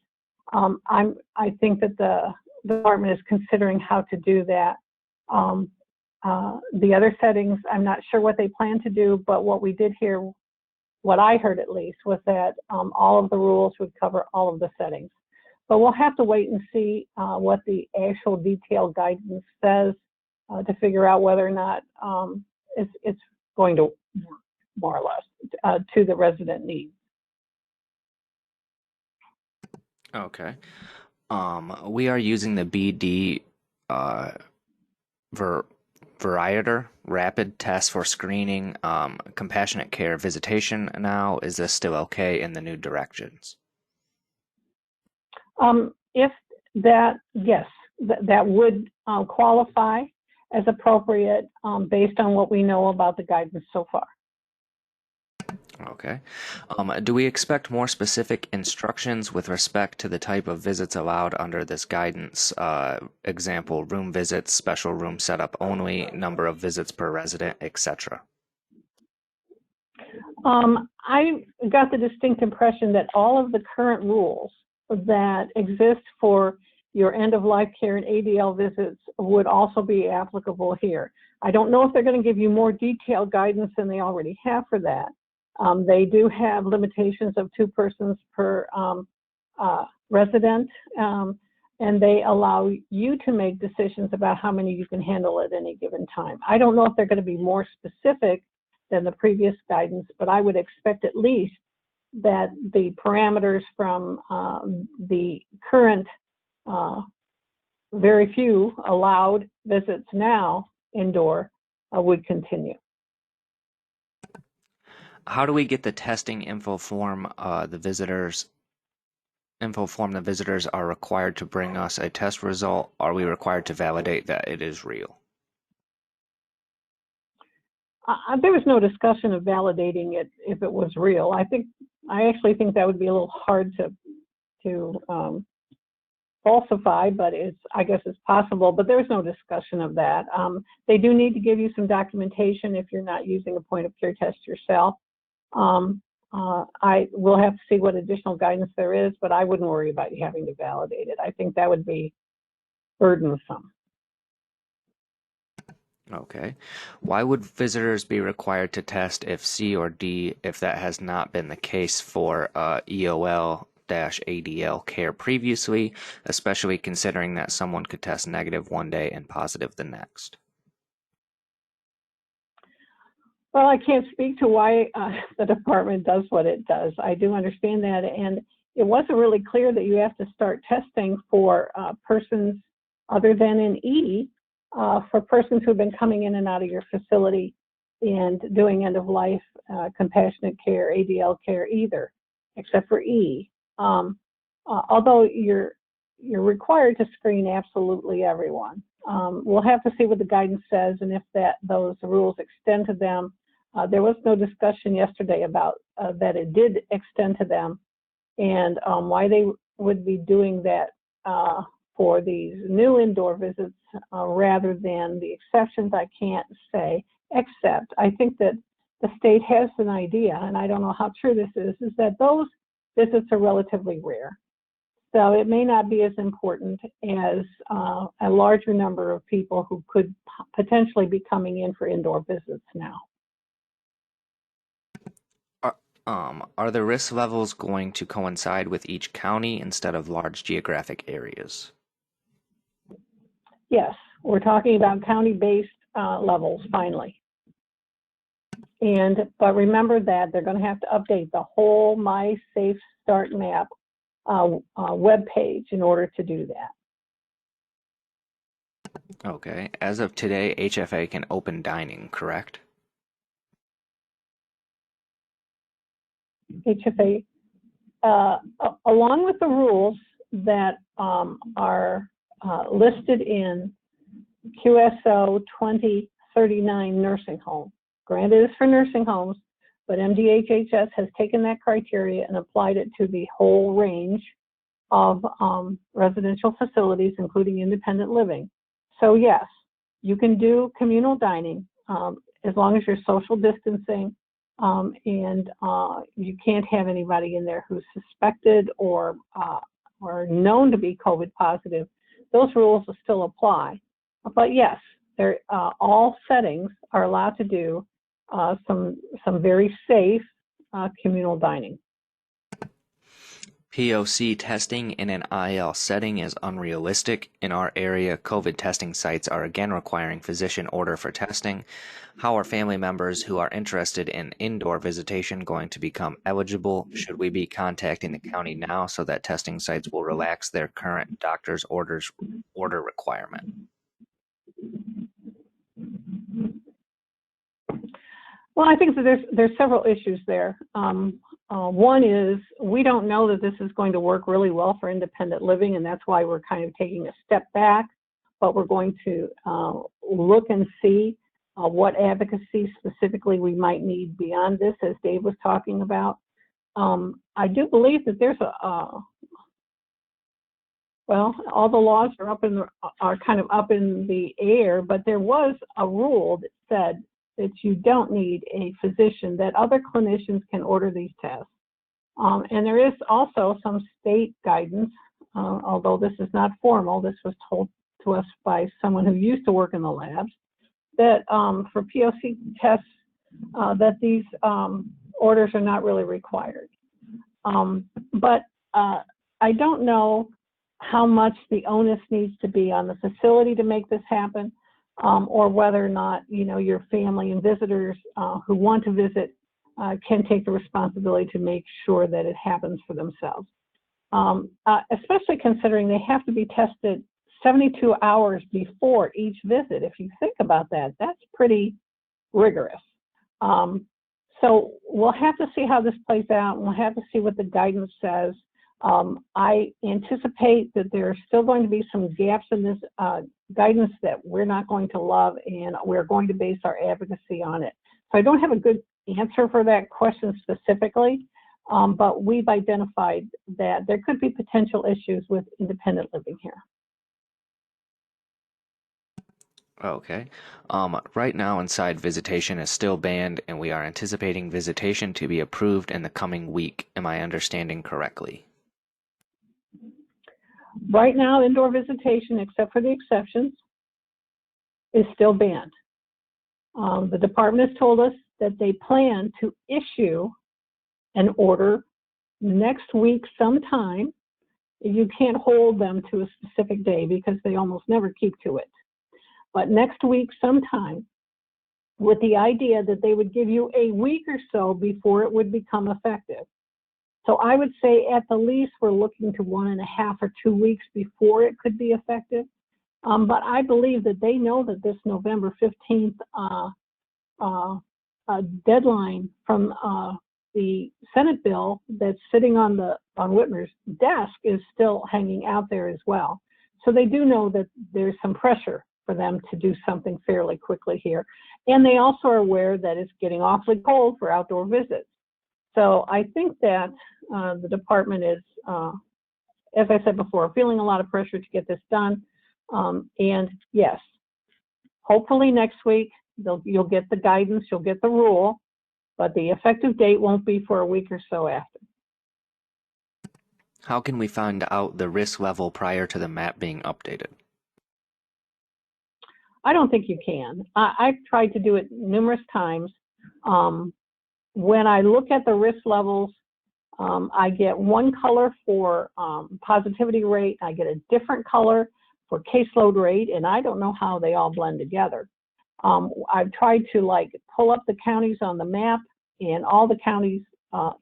I think that the department is considering how to do that. The other settings, I'm not sure what they plan to do, but what we did hear, what I heard at least, was that all of the rules would cover all of the settings. But we'll have to wait and see what the actual detailed guidance says to figure out whether or not it's going to work more or less to the resident needs. Okay. We are using the BD Variator rapid test for screening compassionate care visitation now. Is this still okay in the new directions? If that, yes, that would qualify as appropriate based on what we know about the guidance so far. Okay. Do we expect more specific instructions with respect to the type of visits allowed under this guidance? Example, room visits, special room setup only, number of visits per resident, etc. I got the distinct impression that all of the current rules that exist for your end-of-life care and ADL visits would also be applicable here. I don't know if they're going to give you more detailed guidance than they already have for that. They do have limitations of 2 persons per resident, and they allow you to make decisions about how many you can handle at any given time. I don't know if they're going to be more specific than the previous guidance, but I would expect at least that the parameters from the current very few allowed visits now indoor would continue. How do we get the testing info form the visitors are required to bring us a test result? Are we required to validate that it is real? There was no discussion of validating it if it was real. I actually think that would be a little hard to falsify, but I guess it's possible, but there was no discussion of that. They do need to give you some documentation if you're not using a point of care test yourself. I will have to see what additional guidance there is, but I wouldn't worry about you having to validate it. I think that would be burdensome. Okay. Why would visitors be required to test if C or D if that has not been the case for EOL-ADL care previously, especially considering that someone could test negative one day and positive the next? Well, I can't speak to why the department does what it does. I do understand that, and it wasn't really clear that you have to start testing for persons other than in E, for persons who've been coming in and out of your facility and doing end-of-life compassionate care, ADL care either, except for E. Although you're required to screen absolutely everyone. We'll have to see what the guidance says and if those rules extend to them. There was no discussion yesterday about that it did extend to them, and why they would be doing that for these new indoor visits rather than the exceptions. I can't say, except I think that the state has an idea, and I don't know how true this is that those visits are relatively rare. So it may not be as important as a larger number of people who could potentially be coming in for indoor visits now. Are the risk levels going to coincide with each county instead of large geographic areas? Yes, we're talking about county-based levels finally. But remember that they're going to have to update the whole My Safe Start map web page in order to do that. Okay. As of today, HFA can open dining, correct? HFA, along with the rules that are listed in QSO 2039 nursing home. Granted, it's for nursing homes, but MDHHS has taken that criteria and applied it to the whole range of residential facilities, including independent living. So yes, you can do communal dining as long as you're social distancing and you can't have anybody in there who's suspected or known to be COVID positive. Those rules will still apply. But yes, all settings are allowed to do some very safe communal dining. POC testing in an IL setting is unrealistic. In our area, COVID testing sites are again requiring physician order for testing. How are family members who are interested in indoor visitation going to become eligible? Should we be contacting the county now so that testing sites will relax their current doctor's order requirement? Well, I think that there's several issues there. One is we don't know that this is going to work really well for independent living, and that's why we're kind of taking a step back, but we're going to look and see what advocacy specifically we might need beyond this, as Dave was talking about. I do believe that there's well, all the laws are kind of up in the air, but there was a rule that said that you don't need a physician, that other clinicians can order these tests. And there is also some state guidance, although this is not formal, this was told to us by someone who used to work in the labs, that for POC tests, that these orders are not really required. But I don't know how much the onus needs to be on the facility to make this happen. Or whether or not, your family and visitors who want to visit can take the responsibility to make sure that it happens for themselves. Especially considering they have to be tested 72 hours before each visit. If you think about that, that's pretty rigorous. So we'll have to see how this plays out, and we'll have to see what the guidance says. I anticipate that there are still going to be some gaps in this guidance that we're not going to love, and we're going to base our advocacy on it. So I don't have a good answer for that question specifically, but we've identified that there could be potential issues with independent living here. Okay. Right now, inside visitation is still banned, and we are anticipating visitation to be approved in the coming week. Am I understanding correctly? Right now, indoor visitation, except for the exceptions, is still banned. The department has told us that they plan to issue an order next week sometime. You can't hold them to a specific day because they almost never keep to it. But next week sometime, with the idea that they would give you a week or so before it would become effective. So I would say at the least we're looking to 1.5 or 2 weeks before it could be effective. But I believe that they know that this November 15th deadline from the Senate bill that's sitting on Whitmer's desk is still hanging out there as well. So they do know that there's some pressure for them to do something fairly quickly here. And they also are aware that it's getting awfully cold for outdoor visits. So I think that the department is, as I said before, feeling a lot of pressure to get this done. And yes, hopefully next week you'll get the guidance, you'll get the rule, but the effective date won't be for a week or so after. How can we find out the risk level prior to the map being updated? I don't think you can. I've tried to do it numerous times. When I look at the risk levels, I get one color for positivity rate, I get a different color for caseload rate, and I don't know how they all blend together. I've tried to pull up the counties on the map, and all the counties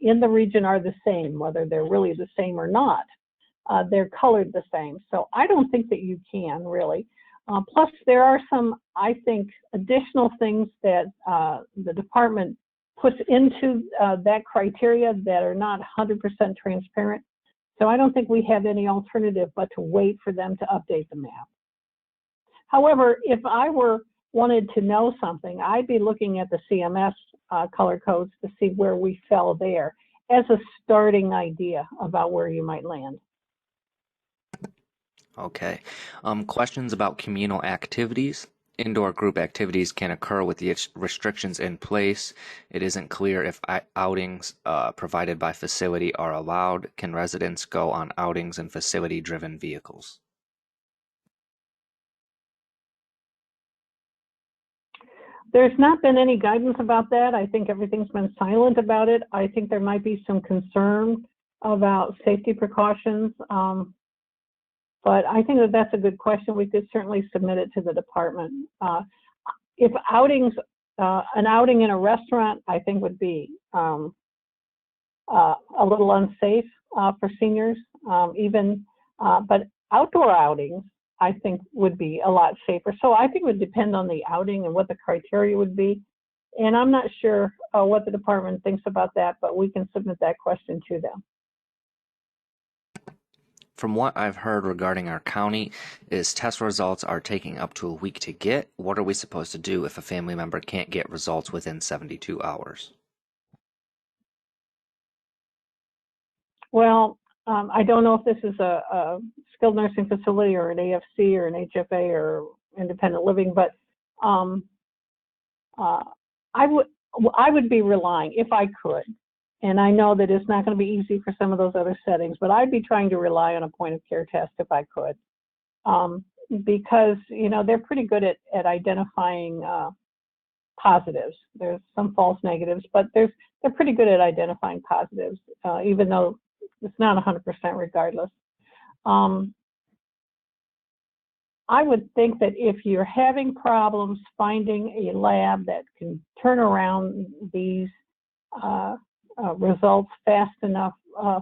in the region are the same, whether they're really the same or not. They're colored the same. So I don't think that you can really. Plus, there are some, I think, additional things that the department puts into that criteria that are not 100% transparent. So I don't think we have any alternative but to wait for them to update the map. However, if I wanted to know something, I'd be looking at the CMS color codes to see where we fell there as a starting idea about where you might land. Okay. Questions about communal activities. Indoor group activities can occur with the restrictions in place. It isn't clear if outings provided by facility are allowed. Can residents go on outings in facility-driven vehicles? There's not been any guidance about that. I think everything's been silent about it. I think there might be some concern about safety precautions. But I think that that's a good question. We could certainly submit it to the department. If outings, an outing in a restaurant, I think would be a little unsafe for seniors, but outdoor outings, I think would be a lot safer. So I think it would depend on the outing and what the criteria would be. And I'm not sure what the department thinks about that, but we can submit that question to them. From what I've heard regarding our county is test results are taking up to a week to get. What are we supposed to do if a family member can't get results within 72 hours? Well, I don't know if this is a skilled nursing facility or an AFC or an HFA or independent living, but I would be relying, if I could, and I know that it's not going to be easy for some of those other settings, but I'd be trying to rely on a point of care test if I could, because they're pretty good at identifying positives. There's some false negatives, but they're pretty good at identifying positives, even though it's not 100% regardless. I would think that if you're having problems finding a lab that can turn around these results fast enough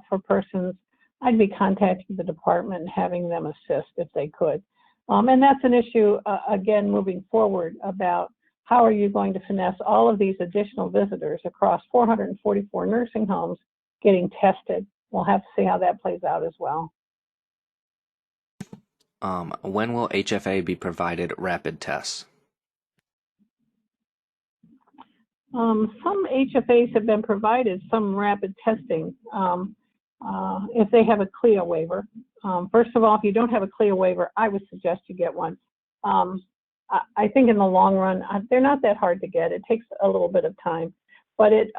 for persons, I'd be contacting the department and having them assist if they could. And that's an issue, again, moving forward about how are you going to finesse all of these additional visitors across 444 nursing homes getting tested. We'll have to see how that plays out as well. When will HFA be provided rapid tests? Some HFAs have been provided some rapid testing if they have a CLIA waiver. First of all, if you don't have a CLIA waiver, I would suggest you get one. I think in the long run, they're not that hard to get. It takes a little bit of time, but it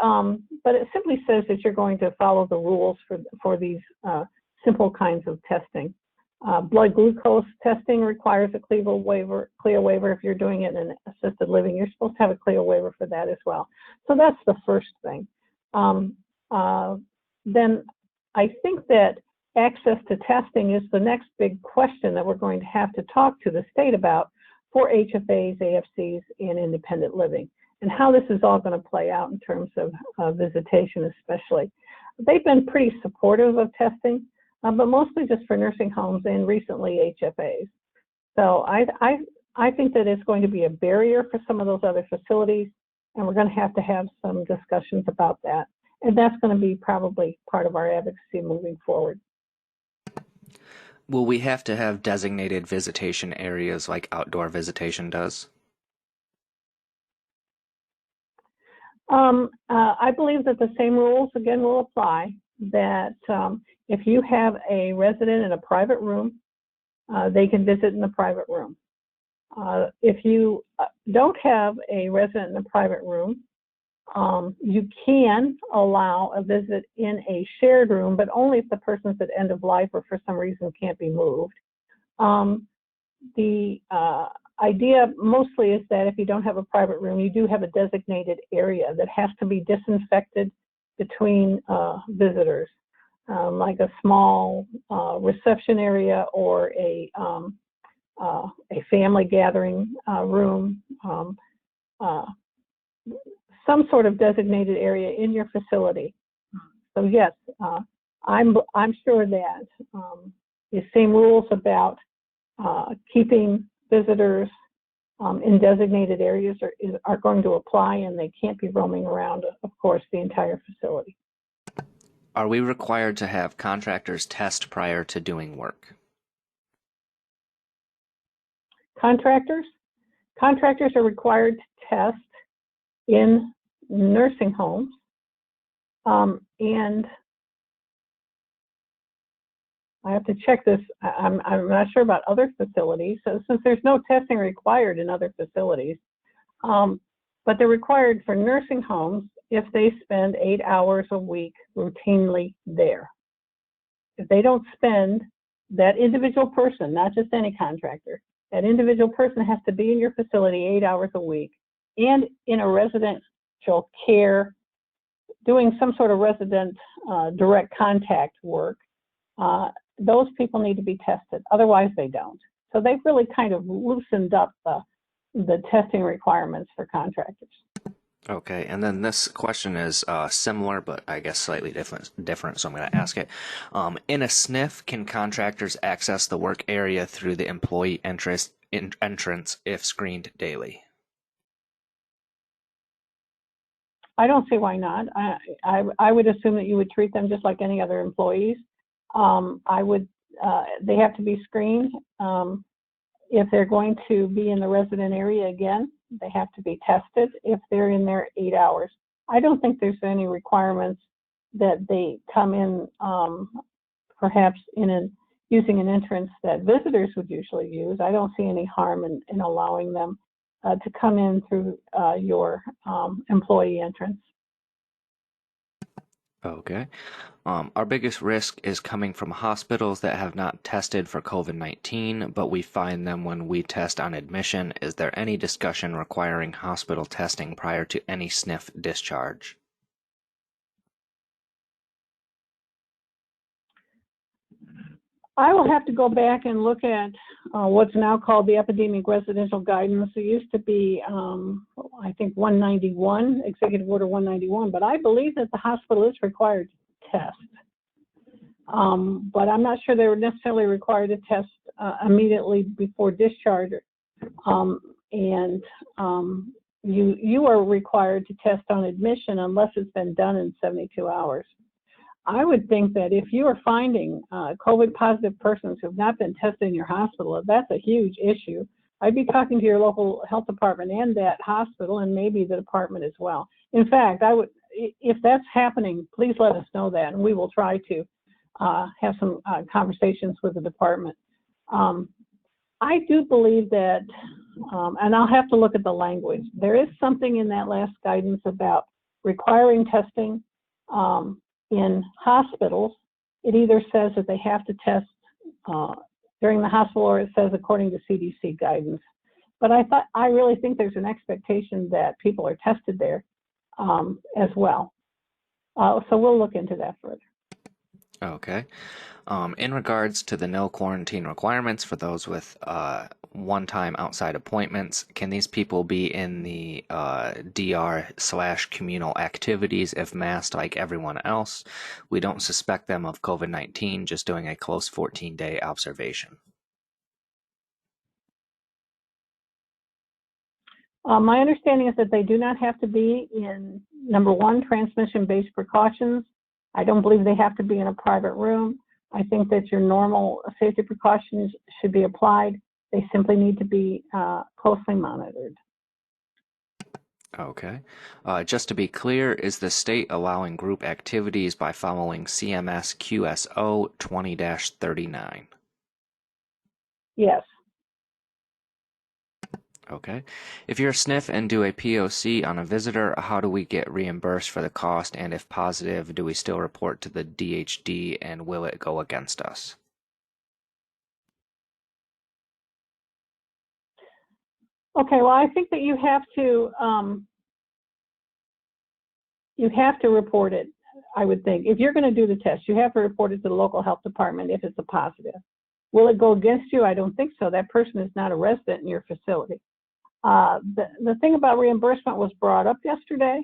simply says that you're going to follow the rules for these simple kinds of testing. Blood glucose testing requires a CLIA waiver. If you're doing it in assisted living, you're supposed to have a CLIA waiver for that as well. So that's the first thing. Then I think that access to testing is the next big question that we're going to have to talk to the state about for HFAs, AFCs, and independent living, and how this is all going to play out in terms of visitation especially. they've been pretty supportive of testing, but mostly just for nursing homes and recently HFAs. So I think that it's going to be a barrier for some of those other facilities, and we're going to have some discussions about that. And that's going to be probably part of our advocacy moving forward. Will we have to have designated visitation areas like outdoor visitation does? I believe that the same rules, again, will apply, that if you have a resident in a private room, they can visit in the private room. If you don't have a resident in a private room, you can allow a visit in a shared room, but only if the person's at end of life or for some reason can't be moved. The idea mostly is that if you don't have a private room, you do have a designated area that has to be disinfected between visitors, like a small reception area or a family gathering room, some sort of designated area in your facility. So yes, I'm sure that the same rules about keeping visitors in designated areas are going to apply, and they can't be roaming around, of course, the entire facility. Are we required to have contractors test prior to doing work? Contractors are required to test in nursing homes, and I have to check this. I'm not sure about other facilities. So since there's no testing required in other facilities, but they're required for nursing homes if they spend 8 hours a week routinely there. If they don't spend, that individual person, not just any contractor, that individual person has to be in your facility 8 hours a week and in a residential care, doing some sort of resident direct contact work. Those people need to be tested, otherwise they don't. So they've really kind of loosened up the testing requirements for contractors. Okay, and then this question is similar, but I guess slightly different. So I'm going to ask it. In a SNF, can contractors access the work area through the employee entrance if screened daily? I don't see why not. I would assume that you would treat them just like any other employees. They have to be screened. If they're going to be in the resident area again, they have to be tested if they're in there 8 hours. I don't think there's any requirements that they come in perhaps using an entrance that visitors would usually use. I don't see any harm in allowing them to come in through your employee entrance. Okay. Our biggest risk is coming from hospitals that have not tested for COVID-19, but we find them when we test on admission. Is there any discussion requiring hospital testing prior to any SNF discharge? I will have to go back and look at what's now called the Epidemic Residential Guidance. It used to be, I think, 191, Executive Order 191, but I believe that the hospital is required to test. But I'm not sure they were necessarily required to test immediately before discharge. You are required to test on admission unless it's been done in 72 hours. I would think that if you are finding COVID positive persons who have not been tested in your hospital, that's a huge issue. I'd be talking to your local health department and that hospital and maybe the department as well. In fact, if that's happening, please let us know that, and we will try to have some conversations with the department. I do believe that, and I'll have to look at the language, there is something in that last guidance about requiring testing in hospitals. It either says that they have to test during the hospital, or it says according to CDC guidance. But I really think there's an expectation that people are tested there as well. So we'll look into that further. Okay. In regards to the no quarantine requirements for those with one-time outside appointments, can these people be in the DR/communal activities if masked like everyone else? We don't suspect them of COVID-19, just doing a close 14-day observation. My understanding is that they do not have to be in, number one, transmission-based precautions. I don't believe they have to be in a private room. I think that your normal safety precautions should be applied. They simply need to be closely monitored. Okay. Just to be clear, is the state allowing group activities by following CMS QSO 20-39? Yes. Okay. If you're a SNF and do a POC on a visitor, how do we get reimbursed for the cost? And if positive, do we still report to the DHD and will it go against us? Okay, well, I think that you have to report it, I would think. If you're going to do the test, you have to report it to the local health department if it's a positive. Will it go against you? I don't think so. That person is not a resident in your facility. The thing about reimbursement was brought up yesterday,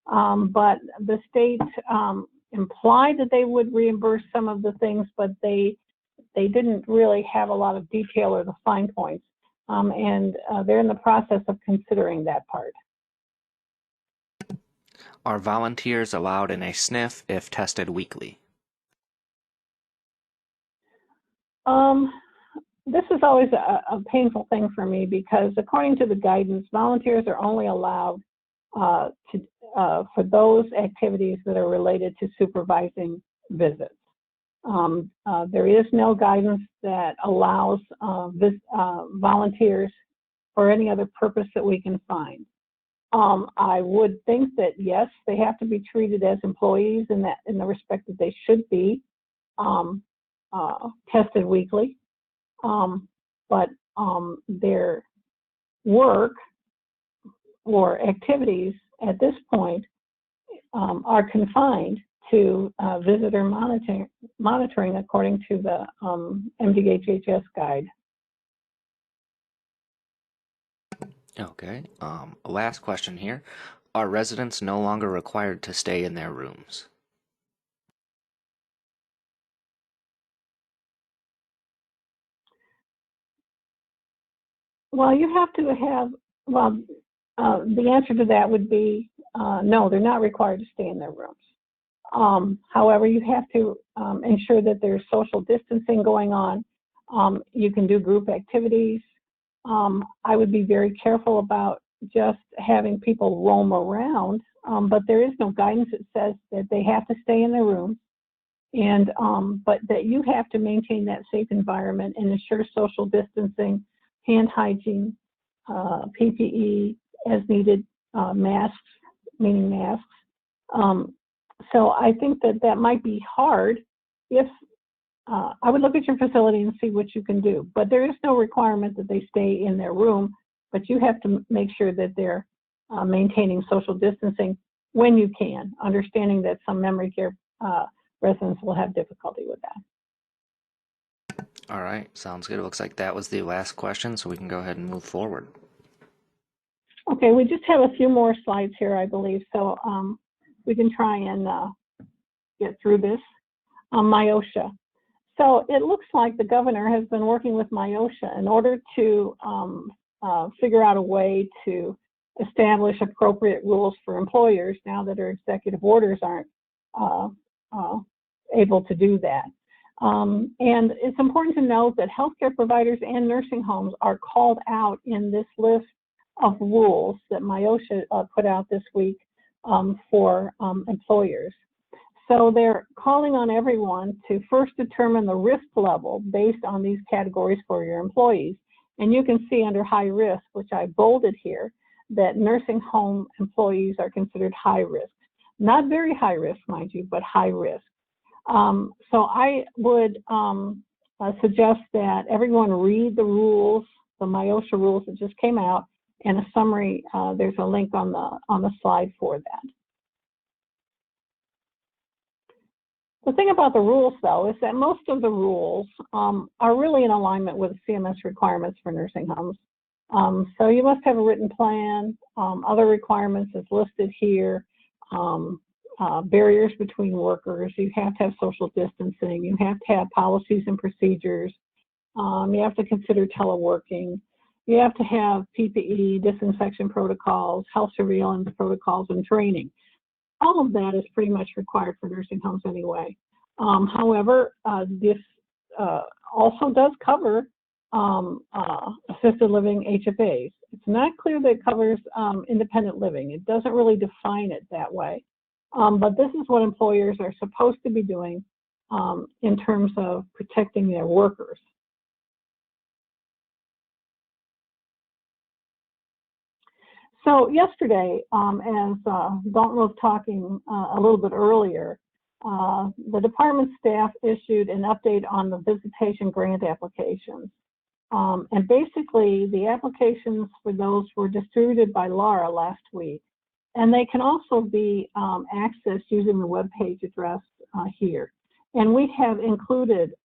but the state implied that they would reimburse some of the things, but they didn't really have a lot of detail or the fine points, and they're in the process of considering that part. Are volunteers allowed in a SNF if tested weekly? This is always a painful thing for me because according to the guidance, volunteers are only allowed for those activities that are related to supervising visits. There is no guidance that allows volunteers for any other purpose that we can find. I would think that yes, they have to be treated as employees in the respect that they should be tested weekly. But their work or activities at this point are confined to visitor monitoring according to the MDHHS guide. Okay. Last question here. Are residents no longer required to stay in their rooms? Well, you have to have, the answer to that would be no, they're not required to stay in their rooms. However, you have to ensure that there's social distancing going on. You can do group activities. I would be very careful about just having people roam around, but there is no guidance that says that they have to stay in their rooms, and but that you have to maintain that safe environment and ensure social distancing, hand hygiene, PPE as needed, masks, meaning masks. So I think that might be hard if I would look at your facility and see what you can do, but there is no requirement that they stay in their room, but you have to make sure that they're maintaining social distancing when you can, understanding that some memory care residents will have difficulty with that. All right, sounds good. It looks like that was the last question, so we can go ahead and move forward. Okay, we just have a few more slides here, I believe, so we can try and get through this. MIOSHA. So it looks like the governor has been working with MIOSHA in order to figure out a way to establish appropriate rules for employers now that our executive orders aren't able to do that. And it's important to note that healthcare providers and nursing homes are called out in this list of rules that MIOSHA put out this week for employers. So they're calling on everyone to first determine the risk level based on these categories for your employees. And you can see under high risk, which I bolded here, that nursing home employees are considered high risk. Not very high risk, mind you, but high risk. So I would suggest that everyone read the rules, the MIOSHA rules that just came out, and a summary. There's a link on the slide for that. The thing about the rules, though, is that most of the rules are really in alignment with CMS requirements for nursing homes. So you must have a written plan. Other requirements is listed here. Barriers between workers. You have to have social distancing. You have to have policies and procedures. You have to consider teleworking. You have to have PPE, disinfection protocols, health surveillance protocols, and training. All of that is pretty much required for nursing homes anyway. However, this also does cover assisted living HFAs. It's not clear that it covers independent living. It doesn't really define it that way. But this is what employers are supposed to be doing in terms of protecting their workers. So yesterday, as Dalton was talking a little bit earlier, the department staff issued an update on the visitation grant applications. And basically, the applications for those were distributed by Laura last week. And they can also be accessed using the webpage address here. And we have included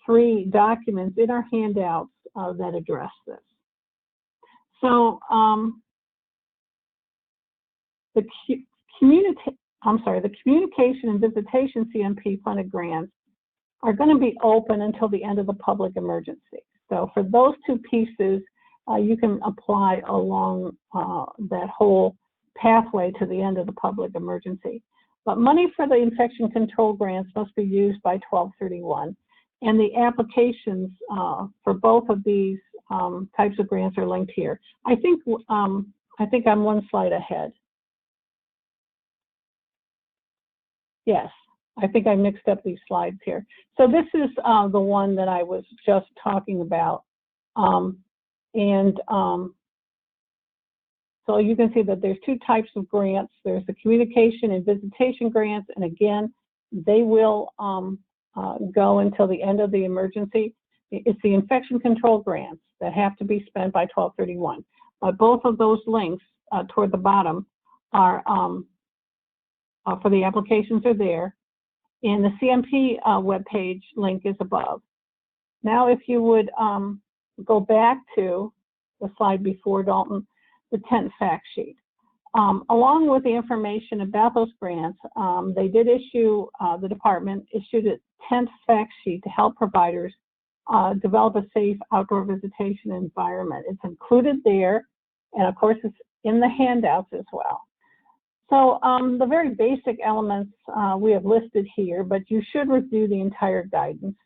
3 documents in our handouts that address this. So the communication and visitation CMP funded grants are going to be open until the end of the public emergency. So for those 2 pieces, you can apply along that whole pathway to the end of the public emergency. But money for the infection control grants must be used by 12/31. And the applications for both of these types of grants are linked here. I think I'm 1 slide ahead. Yes, I think I mixed up these slides here. So this is the one that I was just talking about. So you can see that there's 2 types of grants. There's the communication and visitation grants, and again, they will go until the end of the emergency. It's the infection control grants that have to be spent by 12/31. But both of those links toward the bottom are for the applications are there, and the CMP webpage link is above. Now, if you would go back to the slide before, Dalton, the 10th fact sheet. Along with the information about those grants, they did issue, the department issued a 10th fact sheet to help providers develop a safe outdoor visitation environment. It's included there, and of course it's in the handouts as well. So the very basic elements we have listed here, but you should review the entire guidance.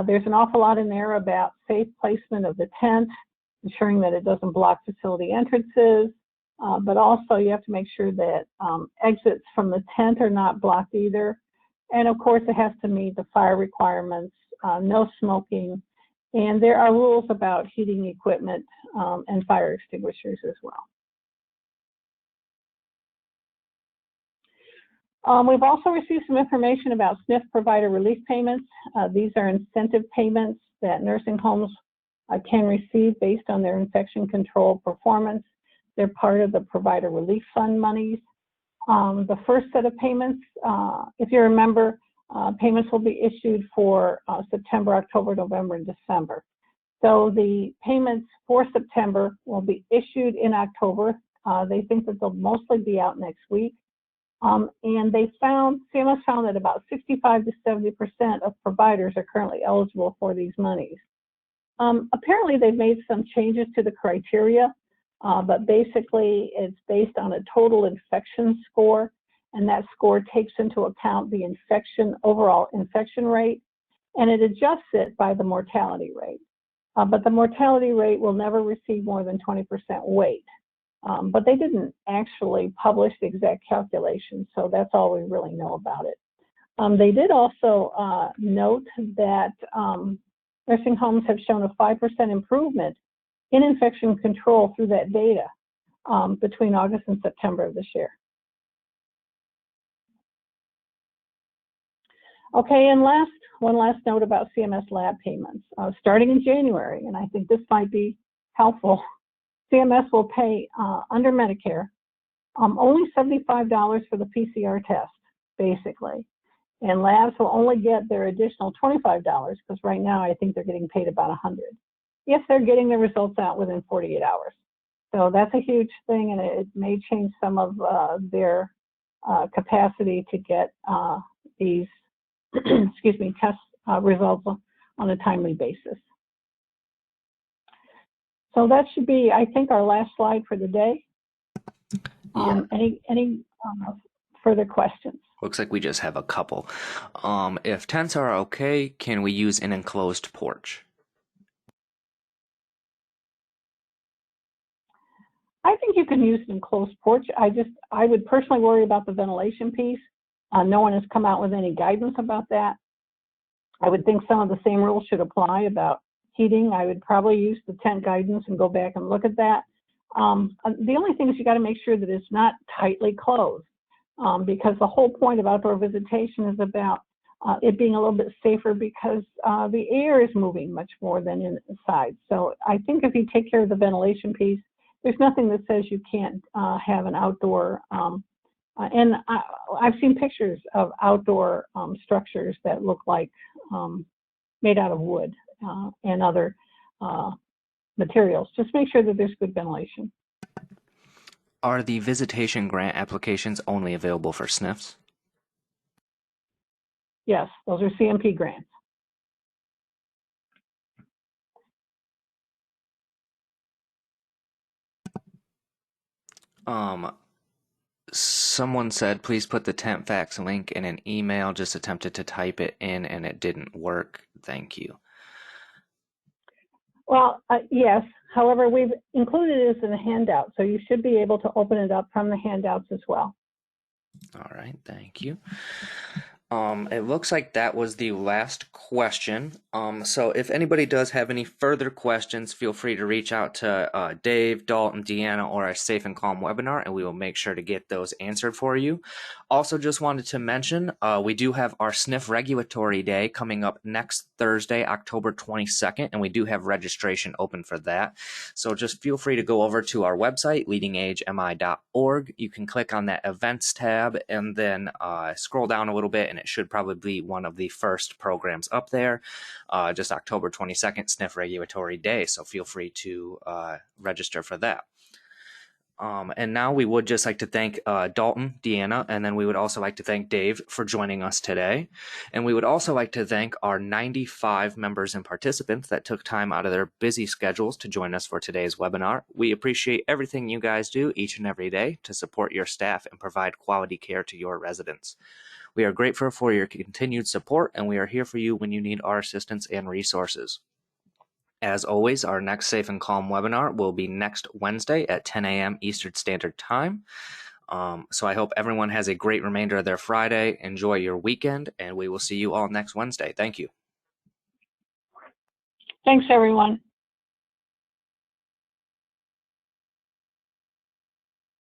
There's an awful lot in there about safe placement of the tent, ensuring that it doesn't block facility entrances, but also you have to make sure that exits from the tent are not blocked either. And of course, it has to meet the fire requirements, no smoking, and there are rules about heating equipment and fire extinguishers as well. We've also received some information about SNF provider relief payments. These are incentive payments that nursing homes can receive based on their infection control performance. They're part of the provider relief fund monies. The first set of payments, if you remember, payments will be issued for September, October, November, and December. So the payments for September will be issued in October. They think that they'll mostly be out next week. And CMS found that about 65 to 70% of providers are currently eligible for these monies. Apparently, they've made some changes to the criteria, but basically it's based on a total infection score, and that score takes into account the overall infection rate, and it adjusts it by the mortality rate. But the mortality rate will never receive more than 20% weight. But they didn't actually publish the exact calculation, so that's all we really know about it. They did also note that nursing homes have shown a 5% improvement in infection control through that data between August and September of this year. Okay, and one last note about CMS lab payments. Starting in January, and I think this might be helpful, CMS will pay under Medicare only $75 for the PCR test, basically. And labs will only get their additional $25 because right now I think they're getting paid about $100 if they're getting the results out within 48 hours. So that's a huge thing, and it may change some of their capacity to get these excuse me, test results on a timely basis. So that should be, I think, our last slide for the day. Any further questions? Looks like we just have a couple. If tents are okay, can we use an enclosed porch? I think you can use an enclosed porch. I would personally worry about the ventilation piece. No one has come out with any guidance about that. I would think some of the same rules should apply about heating. I would probably use the tent guidance and go back and look at that. The only thing is you got to make sure that it's not tightly closed, because the whole point of outdoor visitation is about it being a little bit safer because the air is moving much more than inside. So I think if you take care of the ventilation piece, there's nothing that says you can't have an outdoor, and I've seen pictures of outdoor structures that look like made out of wood and other materials. Just make sure that there's good ventilation. Are the visitation grant applications only available for SNFs? Yes, those are CMP grants. Someone said, please put the tent facts link in an email. Just attempted to type it in and it didn't work. Thank you. Well, yes. However, we've included this in the handout, so you should be able to open it up from the handouts as well. All right, thank you. It looks like that was the last question. So if anybody does have any further questions, feel free to reach out to Dave, Dalton, Deanna, or our Safe and Calm webinar, and we will make sure to get those answered for you. Also, just wanted to mention, we do have our SNF Regulatory Day coming up next Thursday, October 22nd, and we do have registration open for that. So just feel free to go over to our website, leadingagemi.org. You can click on that events tab and then scroll down a little bit, and it should probably be one of the first programs up there. Just October 22nd, SNF Regulatory Day. So feel free to register for that. And now we would just like to thank Dalton, Deanna, and then we would also like to thank Dave for joining us today. And we would also like to thank our 95 members and participants that took time out of their busy schedules to join us for today's webinar. We appreciate everything you guys do each and every day to support your staff and provide quality care to your residents. We are grateful for your continued support, and we are here for you when you need our assistance and resources. As always, our next Safe and Calm webinar will be next Wednesday at 10 a.m. Eastern Standard Time. So I hope everyone has a great remainder of their Friday. Enjoy your weekend, and we will see you all next Wednesday. Thank you. Thanks, everyone.